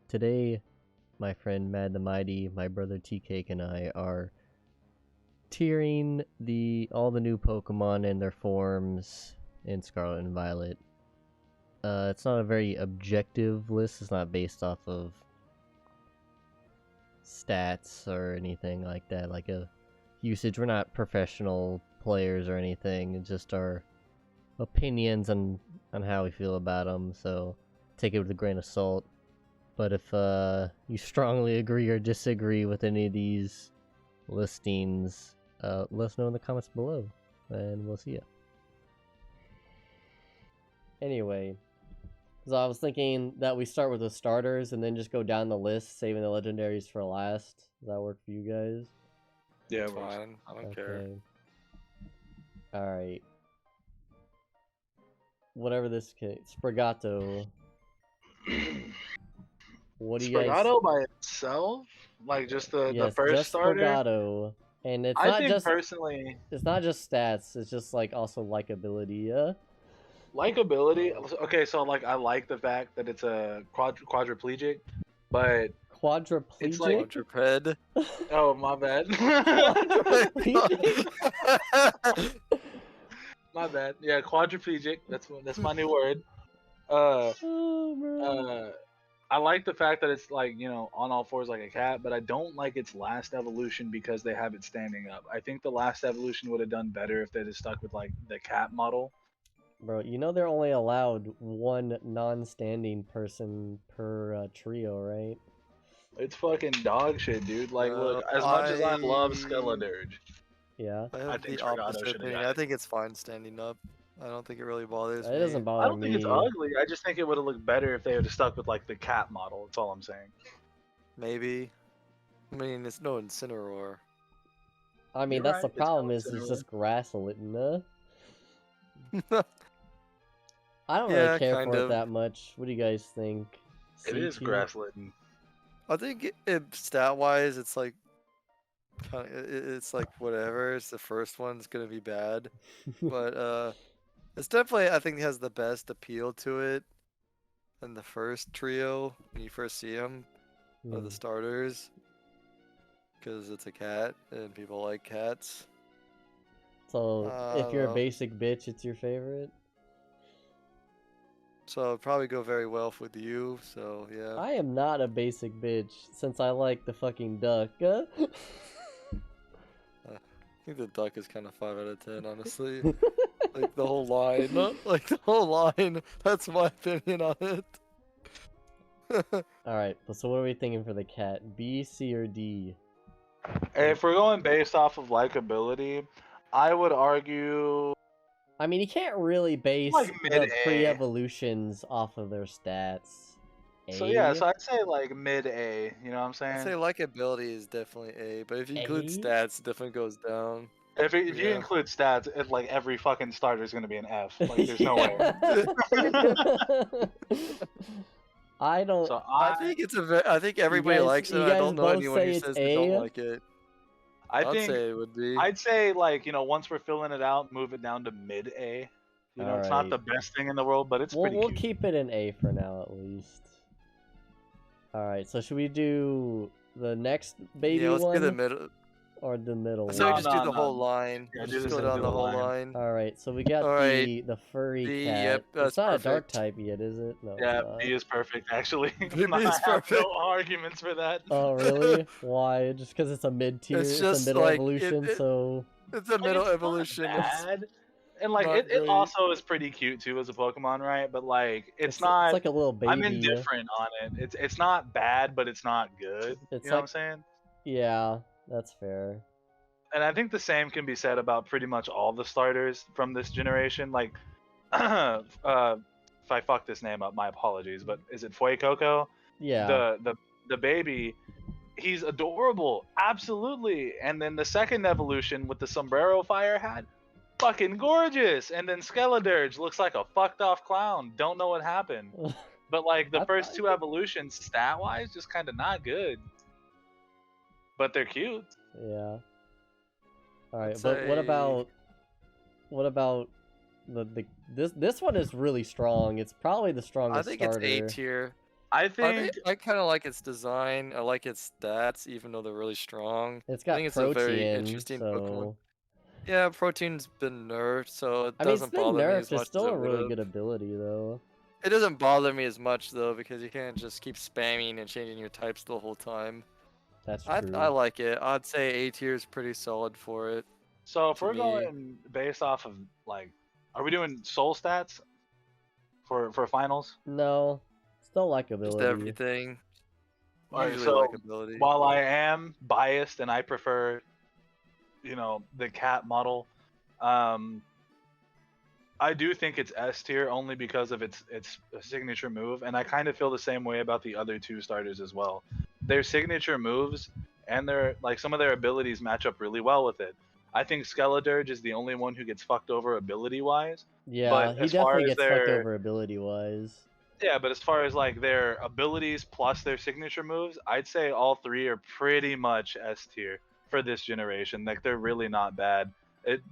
Today, my friend Mad the Mighty, my brother T-Cake, and I are tiering all the new Pokemon and their forms in Scarlet and Violet. It's not a very objective list. It's not based off of stats or anything like that, like a usage. We're not professional players or anything. It's just our opinions on how we feel about them. So take it with a grain of salt. But if you strongly agree or disagree with any of these listings, let us know in the comments below, and we'll see ya. Anyway, so I was thinking that we start with the starters and then just go down the list, saving the legendaries for last. Does that work for you guys? Yeah, Fine. I don't care. Alright. Whatever this case. Sprigato. What do you guys... Sprigato by itself? Like just the first just starter? Sprigato. And it's I not think just personally it's not just stats, it's just like also likability, yeah? likability. Okay, so like I like the fact that it's a quadriplegic, but Quadriplegic? it's like Quadruped. oh my bad. Quadriplegic? My bad. Yeah, quadriplegic. That's my new word. Oh, bro. I like the fact that it's like, on all fours like a cat, but I don't like its last evolution because they have it standing up. I think the last evolution would have done better if they just stuck with like the cat model. Bro, you know they're only allowed one non-standing person per trio, right? It's fucking dog shit, dude. Like, look, as much as I love Skeledirge, Yeah. I have think the Sprigato opposite should've opinion. got I it. think it's fine standing up. I don't think it really bothers It me. doesn't bother I don't me. think it's ugly. I just think it would have looked better if they would have stuck with like the cat model. That's all I'm saying. Maybe. I mean, it's no Incineroar. I mean, You're that's right, the problem, it's is it's Incineroar. just grasslet, no? I don't Yeah, really care kind for it of. that much. What do you guys think? It is CT? grasslet. I think stat-wise, it's like, it's like whatever. It's the first one's gonna be bad, but it's definitely, I think, it has the best appeal to it in the first trio when you first see them of the starters, because it's a cat and people like cats. So, I if you're a don't know. basic bitch, it's your favorite? So it'd probably go very well with you. So yeah. I am not a basic bitch, since I like the fucking duck. I think the duck is kind of 5 out of 10, honestly. Like the whole line, like the whole line. That's my opinion on it. Alright, so what are we thinking for the cat? B, C, or D? If we're going based off of likability, I would argue I mean, you can't really base like the mid-A. pre-evolutions off of their stats. So A? yeah, so I'd say like mid-A. You know what I'm saying? I'd say likability is definitely A, but if you include A? stats, it definitely goes down. If you Yeah. include stats, like every fucking starter is gonna be an F. Like there's no way. I don't. So I think it's I think everybody guys- likes it. you I guys don't know both anyone say who it's says they don't A? like it. I I'd think say it would be. I'd say like once we're filling it out, move it down to mid-A. It's not the best thing in the world, but it's pretty We'll cute. keep it in A for now, at least. Alright, so should we do the next baby Yeah, let's one? do the middle. Or the middle I say we one? just do the whole line. Yeah, Just do go the down the middle whole line. line. Alright, so we got Alright, the furry B, cat. yep, It's that's not a dark perfect. type yet, is it? No, Yeah, it's not. B is perfect actually. B I is have perfect. no arguments for that. Oh, really? Why? Just because it's a mid-tier? It's It's, just a middle like, evolution, so... It's a Like, middle it's not evolution. It's bad. And like not it great. also is pretty cute too as a Pokemon, right? But like It's not. It's like a little baby. I'm indifferent on it. It's not bad, but it's not good. It's You know like- what I'm saying? Yeah, that's fair. And I think the same can be said about pretty much all the starters from this generation. Like, if I fuck this name up, my apologies. But is it Fuecoco? Yeah. The baby, he's adorable, absolutely. And then the second evolution with the sombrero fire hat, fucking gorgeous. And then Skeledirge looks like a fucked off clown. Don't know what happened. But like the first two evolutions, stat wise, just kind of not good. But they're cute. Yeah. All right, I'd but what say- about this one is really strong. It's probably the strongest I think starter. it's A tier. I think I kind of like its design. I like its stats, even though they're really strong. It's I got think it's a very protein, interesting Pokemon. so Yeah, protein's been nerfed, so it I mean, it's doesn't been bother me as nerfed. It's much as still it a would really have. good ability, though. It doesn't bother me as much though, because you can't just keep spamming and changing your types the whole time. That's I true. like it. I'd say A tier is pretty solid for it. so. If To we're me. going based off of like, are we doing soul stats for finals? No, still Just likability. everything. All right. Usually So likability. while I am biased and I prefer, the cat model, um, I do think it's S tier only because of its signature move, and I kind of feel the same way about the other two starters as well. Their signature moves and their like some of their abilities match up really well with it. I think Skeledirge is the only one who gets fucked over ability wise, Yeah, but he as far definitely as gets fucked their over ability-wise. but as far as like their abilities plus their signature moves, I'd say all three are pretty much S tier for this generation. Like they're really not bad.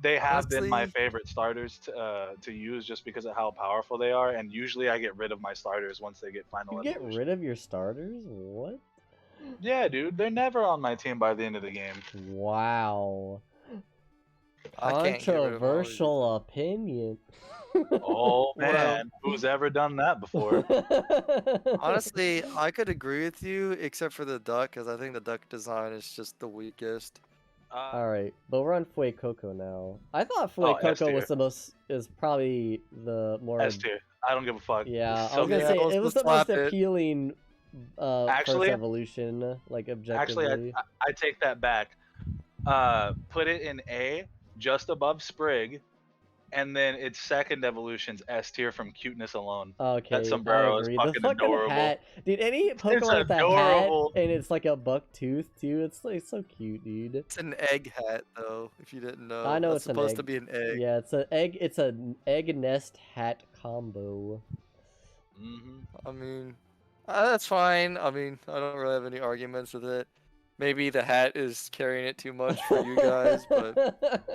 They have been my Honestly, favorite starters to use just because of how powerful they are, and usually I get rid of my starters once they get final You get evolution. rid of your starters? What? Yeah, dude, they're never on my team by the end of the game. Wow. I can't get rid of all of these. Controversial opinion. Oh Well, man, who's ever done that before? honestly, I could agree with you, except for the duck, because I think the duck design is just the weakest. Alright, but we're on Fuecoco now. I thought Oh, S Fuecoco was tier. is probably the more... S tier. I don't give a fuck. Yeah, It's I was so gonna Yeah, good. say, let's it was let's the most slap it. appealing first Actually, evolution, like, Actually, objectively. I take that back. Put it in A, just above Sprig, and then its second evolution's S tier from cuteness alone. That Okay, I sombrero is agree. The fucking fucking adorable. hat. Dude, any It's Pokemon with a hat adorable. and it's like a buck tooth too, it's like so cute, dude. It's an egg hat, though, if you didn't I know. know That's it's an supposed to egg. be an egg. Yeah, it's an egg nest hat combo. Hmm I mean, that's fine. I mean, I don't really have any arguments with it. Maybe the hat is carrying it too much for you guys, but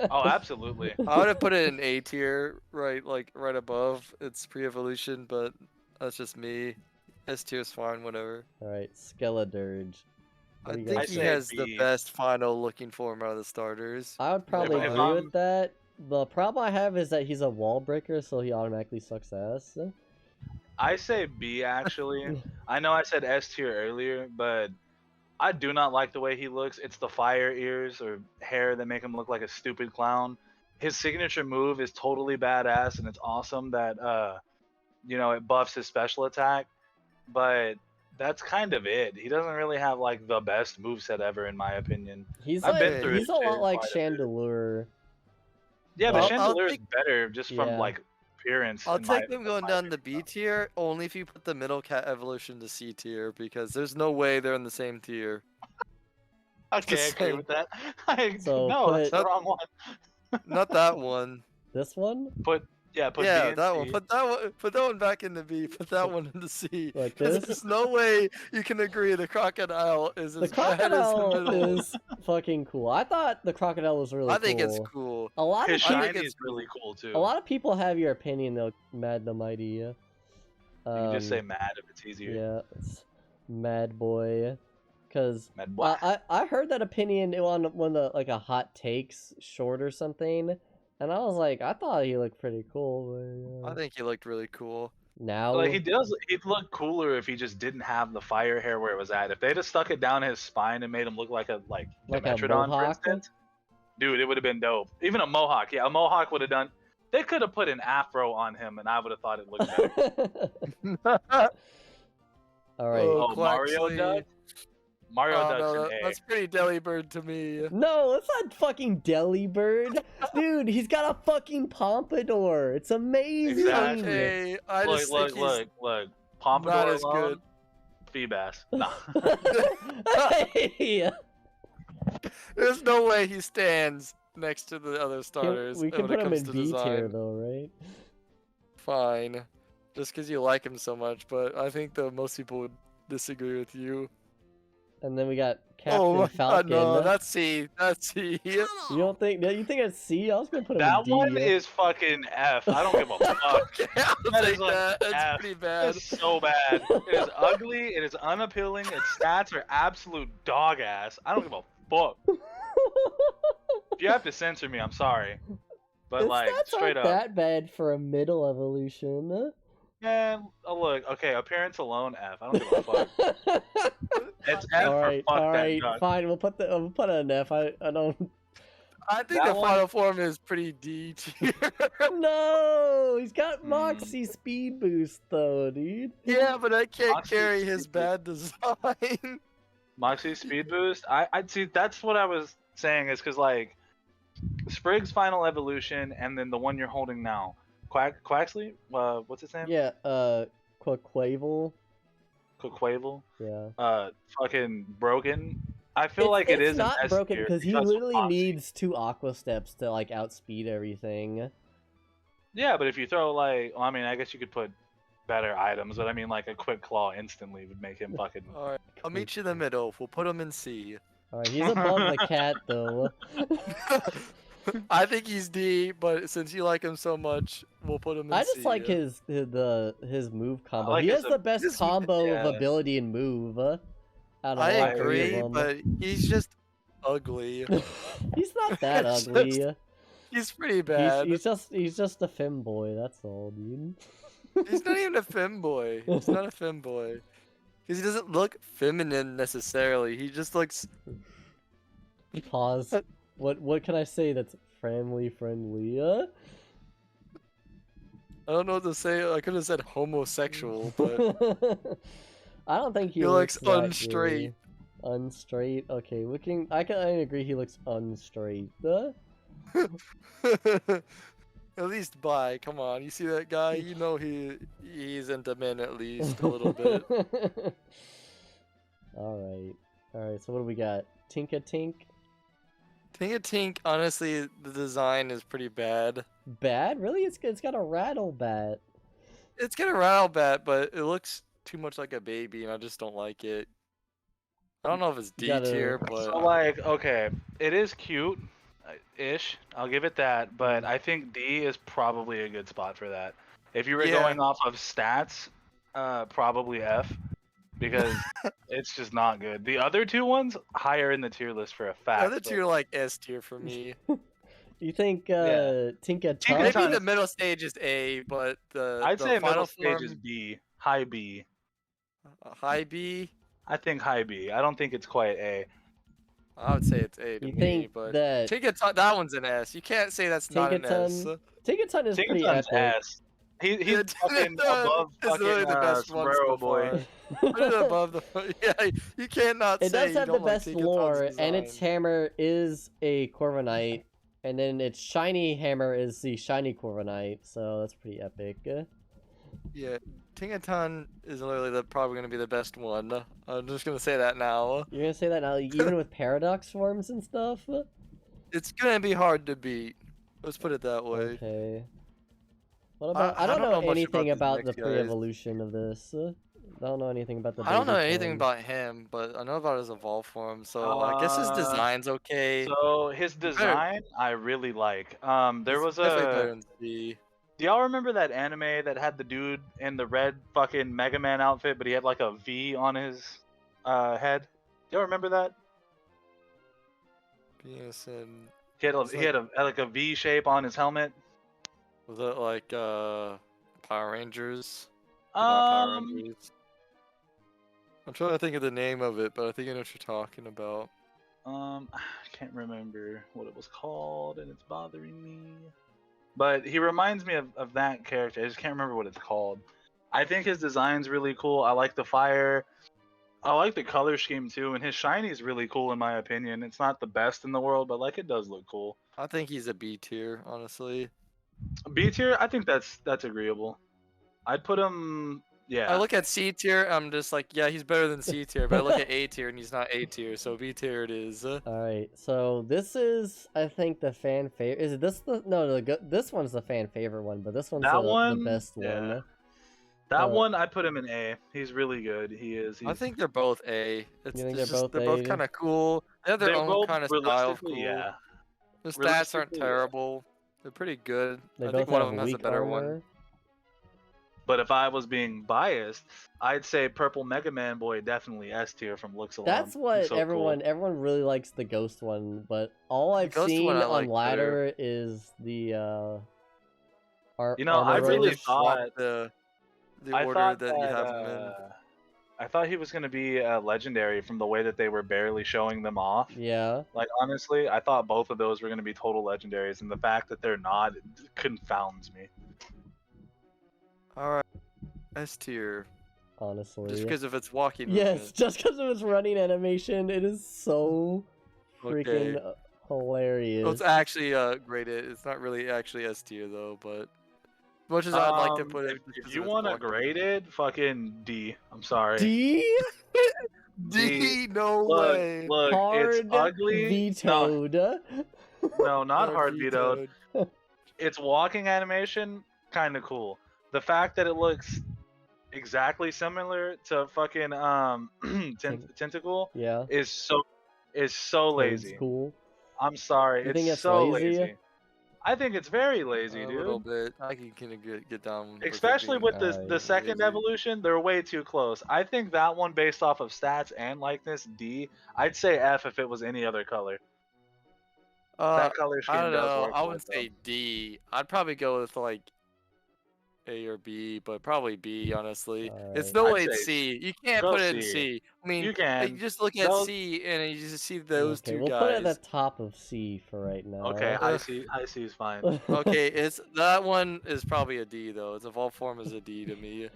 Oh, absolutely. I would have put it in A tier, right above its pre-evolution, but that's just me. S tier is fine, whatever. Alright, Skeledirge. What I do you think guys he say has the B. best final looking form out of the starters. I would probably if agree with I'm that. The problem I have is that he's a wall breaker, so he automatically sucks ass. I say B actually. I know I said S tier earlier, but I do not like the way he looks. It's the fire ears or hair that make him look like a stupid clown. His signature move is totally badass, and it's awesome that it buffs his special attack. But that's kind of it. He doesn't really have like the best moveset ever, in my opinion. He's I've been like, through he's his a lot shit like quite a bit. Chandelure. Yeah, but But I'll Chandelure is take better just from yeah. like appearance. I'll in my take them in going my down to opinion. B tier only if you put the middle cat evolution to C tier, because there's no way they're in the same tier. Okay, I Just agree saying. with that. So No, that's put the Not, wrong one. not that one. this one Put B Yeah, and that one. C. Put that one back into B. Put that one into C. like Because this. there's no way you can agree the crocodile is The as bad as the crocodile middle. is fucking cool. I thought the crocodile was really I think it's cool. cool. A lot of His I think shiny people, is really cool too. a lot of people have your opinion though, Mad the Mighty. You can just say mad if it's easier. Yeah, it's Mad Boy. Cause Mad boy. I heard that opinion on one of the like a hot takes short or something, and I was like, I thought he looked pretty cool. But, I think he looked really cool. now Like he'd look cooler if he just didn't have the fire hair where it was at. If they'd have stuck it down his spine and made him look like a like a Dimetrodon, for mohawk. instance, dude, it would have been dope. Even a mohawk, yeah, a mohawk would have done. They could have put an afro on him, and I would have thought it looked better. All right. Oh, Oh, Mario Quaxley. Duck. Mario Oh, Duck's no, an A. that's pretty Delibird to me. No, it's not fucking Delibird. Dude, he's got a fucking pompadour. It's amazing. Exactly. Okay, I Look, just look, think he's look. Pompadour not as alone, good. Feebas. Nah. Hey! There's no way he stands next to the other starters We can when put it him comes in to B tier design. though, right? Fine, just because you like him so much, but I think that most people would disagree with you. And then we got Captain Oh my Falcon. God, no, that's C. That's C. You don't think? No, you think it's C? I was gonna put him in That D. one is fucking F. I don't give a fuck. Okay, I'll That take is like that. That's F. pretty bad. It's so bad. It is ugly. It is unappealing. Its stats are absolute dog ass. I don't give a fuck. If you have to censor me, I'm sorry. But Its like stats straight aren't up, that bad for a middle evolution. man. Oh, look, okay, appearance alone, F. I don't give a fuck. It's F all right, for fuck all that right, duck. fine. We'll put an F. I don't. I think That the one- final form is pretty D tier. No, he's got Hmm. Moxie speed boost though, dude. Yeah, but I can't Moxie carry his speed bad design. Moxie speed boost. I'd see. That's what I was saying is because like Sprig's final evolution and then the one you're holding now, Quaxley. What's his name? Yeah, Quaquavel. Quavel. Yeah. Fucking broken. I feel like it it's is not an S broken tier because he of literally Moxie. needs 2 Aqua Steps to like outspeed everything. Yeah, but if you throw like, well, I mean, I guess you could put better items, but I mean, like a quick claw instantly would make him fucking. Alright, I'll meet you in the middle. We'll put him in C. Alright, he's above the cat though. I think he's D, but since you like him so much, we'll put him in I C. just like his move combo. like He his has the best his- combo yeah. of ability and move. Out of I all 3 agree, of them. but he's just ugly. He's not that It's ugly. He's pretty bad. He's just a femboy. That's all, dude. He's not even a femboy. He's not a femboy. Because he doesn't look feminine necessarily. He just looks. Pause. What can I say that's family friendly? I don't know what to say. I could have said homosexual, but I don't think he he looks that unstraight. gay. Unstraight. Okay, I can agree he looks unstraight. At least bi. Come on, you see that guy? You know he's into men at least a little bit. All right. So what do we got? Tinka Tink. Tink, honestly, the design is pretty bad. Bad? Really? It's got a rattle bat. It's got a rattle bat, but it looks too much like a baby, and I just don't like it. I don't know if it's D Gotta- tier, but So like, okay, it is cute, ish. I'll give it that, but I think D is probably a good spot for that. If you were Yeah. going off of stats, probably F, because it's just not good. The other 2 ones higher in the tier list for a the fact. other but- two are like S tier for me. You think Yeah. Tinka Tinka Maybe Tunk? Tunk- the middle stage is A, but I'd the say final middle form, stage is B, high B. high B. I think high B. I don't think it's quite A. I would say it's A to You me, think but that that one's an S. You can't say that's not an S. Tinkaton is pretty Tinkaton's epic. ass. He's Yeah, fucking Tinkaton above is fucking literally the best one Sombrero so boy. Put it above the. Yeah, you cannot It say does you have the don't like best Tinkaton's lore, and its design. hammer is a Corviknight, and then its shiny hammer is the shiny Corviknight, so that's pretty epic. Yeah, Tinkaton is literally probably going to be the best one. I'm just going to say that now. You're gonna say that now, even with paradox forms and stuff? It's going to be hard to beat. Let's put it that way. Okay. What about? I I don't don't know know much anything about about these the next guys. pre-evolution of this. I don't know anything about the. I don't know baby anything form. about him, but I know about his evolved form, so I guess his design's okay. So his design, I really like. There It's was definitely better a. than C. Do y'all remember that anime that had the dude in the red fucking Mega Man outfit, but he had like a V on his head? Do y'all remember that? BSN. He had like a V shape on his helmet. Was that like Power Rangers? Not Power Rangers. I'm trying to think of the name of it, but I think I know what you're talking about. I can't remember what it was called, and it's bothering me. But he reminds me of that character. I just can't remember what it's called. I think his design's really cool. I like the fire. I like the color scheme too, and his shiny is really cool in my opinion. It's not the best in the world, but like it does look cool. I think he's a B tier, honestly. B tier, I think that's agreeable. I'd put him. Yeah. I look at C tier, I'm just like, yeah, he's better than C tier. But I look at A tier, and he's not A tier, so B tier it is. Alright, so this is, I think, the fan favorite. Is this the. No, this one's the fan favorite one, but this one's That the one? best Yeah. one. That one I put him in A. He's really good. He is. I think they're both A. It's think just they're both they're both A? kind of cool. They have their They're own both kind of style of realistically, cool. yeah. The stats aren't Realistically, yeah. terrible. They're pretty good. They I both think one of have them has a weak better armor. one. But if I was being biased, I'd say Purple Mega Man Boy definitely S tier from looks alone. That's what He's so everyone cool. everyone really likes the Ghost one, but all I've Ghost seen one I on like ladder is the You know, I armor really range. swap thought the I order thought that you that have them in. I thought he was gonna be legendary from the way that they were barely showing them off. Yeah. Like honestly, I thought both of those were gonna be total legendaries, and the fact that they're not confounds me. All right, S tier. Honestly. Just because of its walking Yes, movement. just because of its running animation, it is so freaking Okay. hilarious. Well, it's actually graded. It's not really actually S tier though, but as much as I'd like to put it. If you want to grade it, fucking D. I'm sorry. D D, no Look, way. look, hard it's ugly. vetoed. No, not hard vetoed. vetoed. Its walking animation, kind of cool. The fact that it looks exactly similar to fucking Tentacle Yeah. is so lazy. It's cool. I'm sorry, You think it's it's so lazy? lazy. I think it's very lazy, A dude. little bit. I can get down. Especially with the lazy. second evolution, they're way too close. I think that one, based off of stats and likeness, D. I'd say F if it was any other color. That color scheme I don't does know. work. I for wouldn't it, say D. I'd probably go with like A or B, but probably B, honestly. It's Alright. no I'd way say it's C. You can't go put it in C. C. I mean, You can. you just look at Those- C and you just see those Okay, two we'll guys. put it at the top of C for right now. Okay, high C is fine. Okay, that one is probably a D though. Its evolved form is a D to me.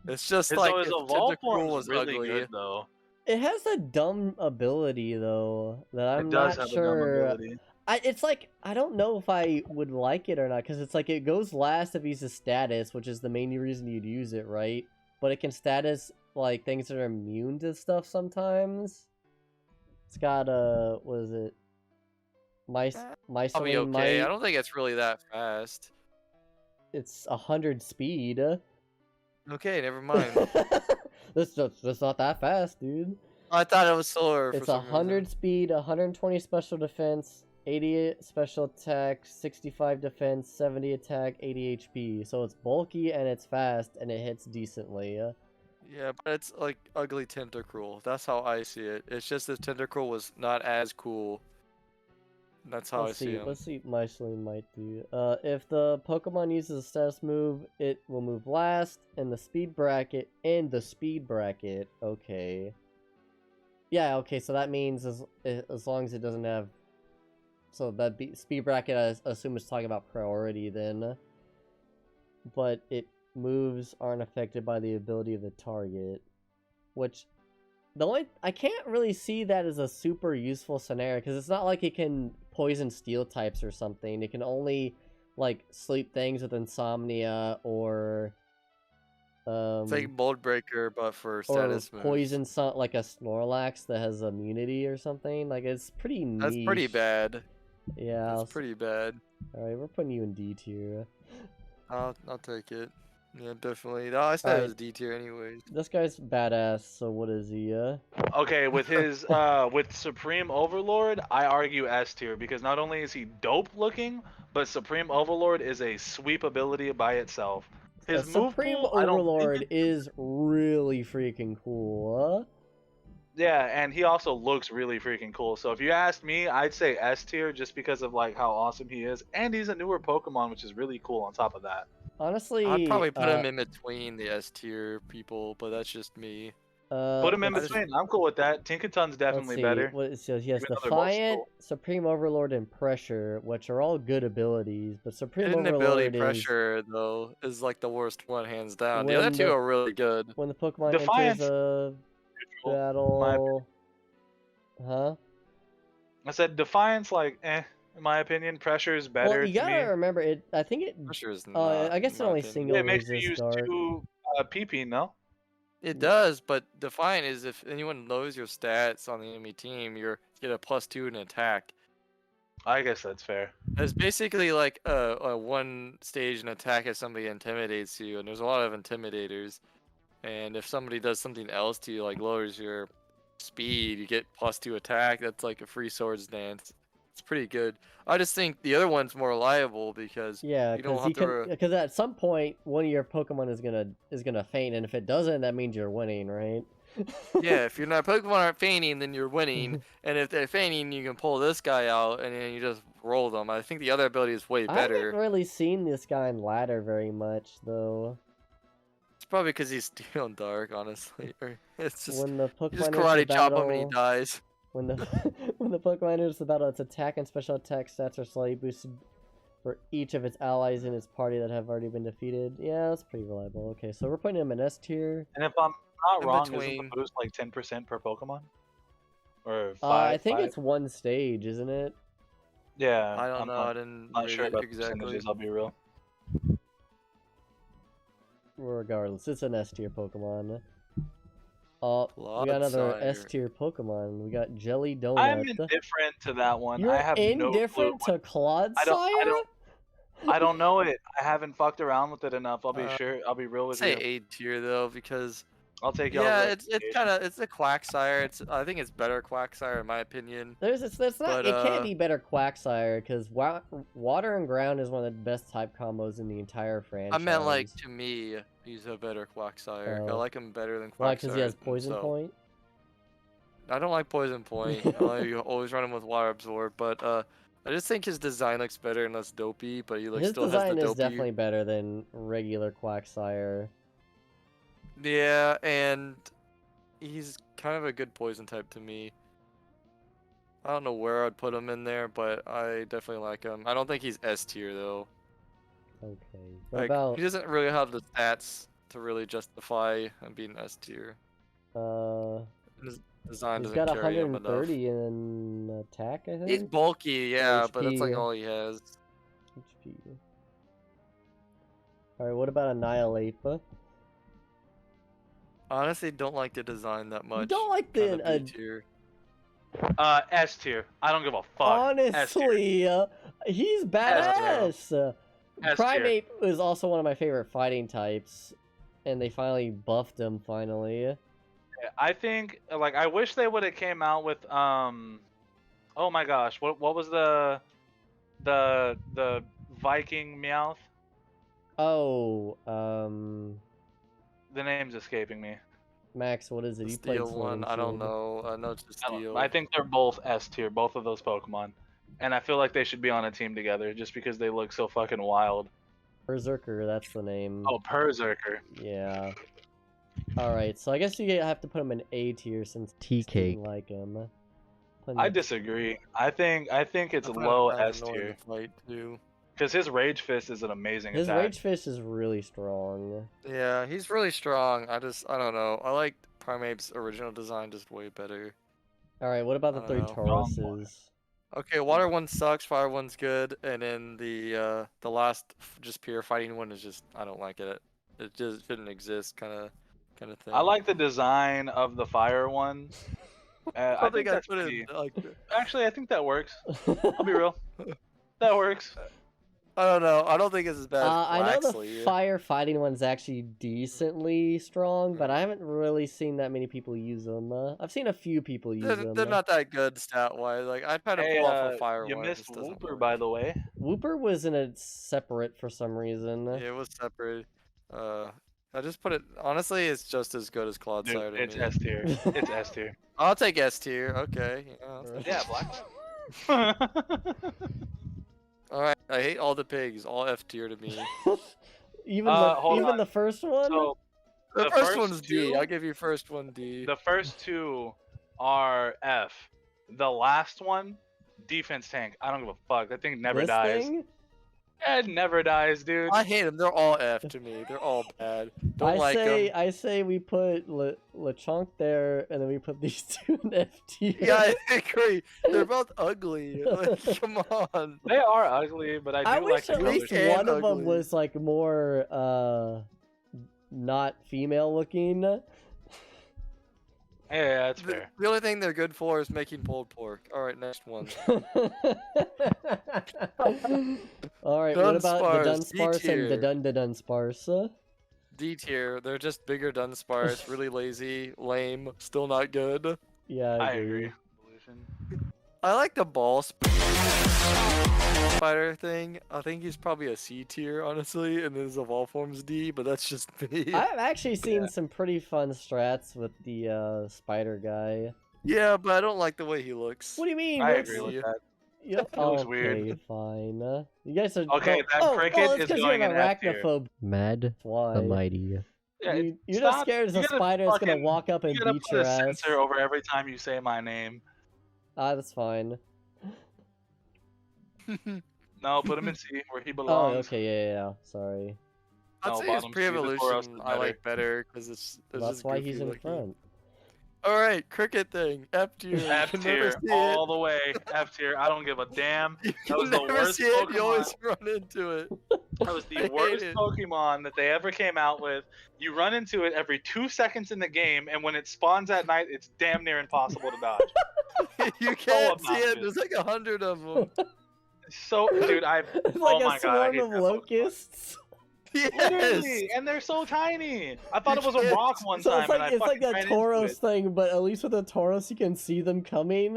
It's just like his if evolved Tentacruel form was is really ugly. good though. It has a dumb ability though that I'm It does not have a dumb sure. ability. It's like I don't know if I would like it or not because it's like it goes last if he's a status, which is the main reason you'd use it, right? But it can status like things that are immune to stuff sometimes. It's got what is it? Probably Myceline okay. might. I don't think it's really that fast. It's 100 speed. Okay, never mind. That's not that fast, dude. I thought it was slower. It's for some 100 reason. speed, 120 special defense, 80 special attack, 65 defense, 70 attack, 80 HP. So it's bulky and it's fast and it hits decently. Yeah, but it's like ugly Tentacruel. That's how I see it. It's just that Tentacruel was not as cool. That's how I see him. Let's see what Myceline might do. If the Pokemon uses a status move, it will move last in the speed bracket. Okay. Yeah, okay, so that means as long as it doesn't have... So that speed bracket, I assume is talking about priority then. But moves aren't affected by the ability of the target. Which... I can't really see that as a super useful scenario, because it's not like it can poison steel types or something. It can only, like, sleep things with insomnia, or... It's like Mold Breaker, but for or status moves. poison like a Snorlax that has immunity or something. Like, it's pretty niche. That's pretty bad. Yeah. That's pretty bad. Alright, we're putting you in D tier. I'll take it. Yeah, definitely. No, I said it was D tier anyways. This guy's badass, so what is he, Okay, with his with Supreme Overlord, I argue S tier because not only is he dope looking, but Supreme Overlord is a sweep ability by itself. His move Supreme pool, I don't think Overlord is really freaking cool. Yeah, and he also looks really freaking cool. So if you asked me, I'd say S tier just because of like how awesome he is, and he's a newer Pokemon, which is really cool. On top of that, Honestly, I'd probably put him in between the S tier people, but that's just me. put him in let's- between. I'm cool with that. Tinkaton's let's definitely see, better. What it says, he has even though they're both Defiant, cool. Supreme Overlord, and Pressure, which are all good abilities, but Supreme Hidden Overlord ability is pressure though is like the worst one, hands down. The When other two the- are really good. when the Pokemon Defiance- enters a Neutral, in my battle. Huh? I said Defiance, like, in my opinion. Pressure is better Well, you to gotta me. remember it. I think it. Pressure is not. I guess in it my only opinion. single Yeah, it makes you resist use dark. 2 PP, no? It does, but Defiant is if anyone knows your stats on the enemy team, you get a +2 in attack. I guess that's fair. There's basically like a one stage an attack if somebody intimidates you, and there's a lot of intimidators. And if somebody does something else to you, like lowers your speed, you get +2 attack. That's like a free swords dance. It's pretty good. I just think the other one's more reliable because Yeah, you don't because have to. because at some point one of your Pokemon is gonna faint, and if it doesn't, that means you're winning, right? Yeah, if you're not Pokemon aren't fainting, then you're winning. And if they're fainting, you can pull this guy out, and then you just roll them. I think the other ability is way I haven't better. really seen this guy in ladder very much, though. It's probably because he's Steel and Dark, honestly. Or it's just When the you just Pokemon enters the karate chop him and he battle, dies. when the when the Pokemon enters the battle, its attack and special attack stats are slightly boosted for each of its allies in its party that have already been defeated. Yeah, that's pretty reliable. Okay, so we're putting him in S tier. And if I'm not In wrong, isn't between. the boost like 10% per Pokemon? Or I 5? think it's one stage, isn't it? Yeah. I don't I'm know. I didn't not read sure it about exactly. percentages, I'll be real. Regardless, it's an S tier Pokemon. We Cloud got another Sire. S tier Pokemon. We got Jelly Donut. I'm indifferent to that one. You're I have no clue indifferent what- to Claude I Sire? don't know it. I haven't fucked around with it enough. I'll be I'll be real with Say you. A tier though, because I'll take y'all's yeah, it's recommendation. kind of it's a Quagsire. I think it's better Quagsire in my opinion. It's not. But, it can't be better Quagsire because Water and Ground is one of the best type combos in the entire franchise. I meant like to me, he's a better Quagsire. I Oh. like him better than Quagsire. why? Because he has Poison himself. Point. I don't like Poison Point. You always run him with Water Absorb, but I just think his design looks better and less dopey. But he like His still has design the is dopey. definitely better than regular Quagsire. Yeah, and he's kind of a good poison type to me. I don't know where I'd put him in there, but I definitely like him. I don't think he's S tier though. Okay. What Like, about he doesn't really have the stats to really justify him being S tier. His design He's doesn't got carry him enough. 130 in attack, I think. He's bulky, yeah, but that's like HP. all he has. HP. Alright, what about Annihilate? Honestly, don't like the design that much. You don't like Kinda the B tier. S tier. I don't give a fuck. S tier. honestly, he's badass. S tier. Primate is also one of my favorite fighting types, and they finally buffed him finally. I think like I wish they would have came out with oh my gosh, what was the Viking Meowth? Oh, The name's escaping me. Max, what is it? The You played steel Sword one, and I don't Shield. know. I know it's the I don't- steel. I think they're both S tier, both of those Pokemon. And I feel like they should be on a team together just because they look so fucking wild. Berserker, that's the name. Oh, Berserker. Yeah. Alright, so I guess you have to put him in A tier since TK didn't like him. I disagree. I think it's I find low him kinda S annoying tier. to fight too. Because his Rage Fist is an amazing His attack. Rage Fist is really strong. Yeah, he's really strong. I don't know. I like Primate's original design just way better. Alright, what about the I three don't know. Tauruses? Okay, water one sucks, fire one's good, and then the last just pure fighting one is just I don't like it. It just didn't exist, kind of thing. I like the design of the fire one. I think that's put pretty... it like. Actually, I think that works. I'll be real. That works. I don't know. I don't think it's as bad as I know the Quaxley. fire fighting one's actually decently strong, but I haven't really seen that many people use them. I've seen a few people use them. They're not that good stat wise. Like I tried to Hey, pull off a fire you one. missed it just doesn't Wooper, work. by the way. Wooper was in a separate for some reason. Yeah, it was separate. I just put it. Honestly, it's just as good as Claude Dude, Sire to it's me. S tier. It's S tier. I'll take S tier. Okay. Yeah, Black. All right. I hate all the pigs. All F tier to me. even hold on. the first one. So The The first first one's D. two- I'll give you first one D. the first two are F. The last one, defense tank. I don't give a fuck. That thing never this dies. thing? It never dies, dude. I hate them. They're all F to me. They're all bad. Don't like them. I say we put Lechonk there, and then we put these two in F tier. Yeah, I agree. They're both ugly. Like, come on. They are ugly, but I do I like wish the at colors. least and one of them ugly. was like more not female looking. Yeah, that's fair. The only thing they're good for is making pulled pork. All right, next one. All right, what about the Dunsparce, D Dunsparce and the tier. Dunsparce? D tier. They're just bigger Dunsparce, really lazy, lame, still not good. Yeah, I agree. I like the ball spider thing. I think he's probably a C tier, honestly, and his evolve form's D, but that's just me. I've actually seen some pretty fun strats with the spider guy. Yeah, but I don't like the way he looks. What do you mean? I Looks- agree with that. Yeah, It looks okay, weird. fine. You guys are Okay, that cricket it's is 'cause going you're in an F tier. arachnophobe. Mad, Why? the mighty. Yeah, You're just stop. scared as You a gotta spider is gonna fucking- walk up and You gotta beat put your a ass. censor over every time you say my name. Ah, that's fine. No, put him in C where he Oh, belongs. okay, yeah. Sorry. I'd No, say his bottom C, the Tauros pre-evolution is I like better because it's That's just why goofy he's in looking. front. All right, cricket thing, F tier. F You can never tier, see all it. the way. F tier. I don't give a damn. You That was can the never worst see it. You Pokemon. always run into it. That was I the hate worst it. Pokemon that they ever came out with. You run into it every 2 seconds in the game, and when it spawns at night, it's damn near impossible to dodge. You can't see obnoxious. it. There's like 100 of them. So, dude, It's oh like my a God, I swarm hate of that Pokemon. locusts. Yes. Literally, and they're so tiny. I thought it was a can't- rock one So time, it's like and I fucking that ran into Tauros it. thing, but at least with the Tauros you can see them coming.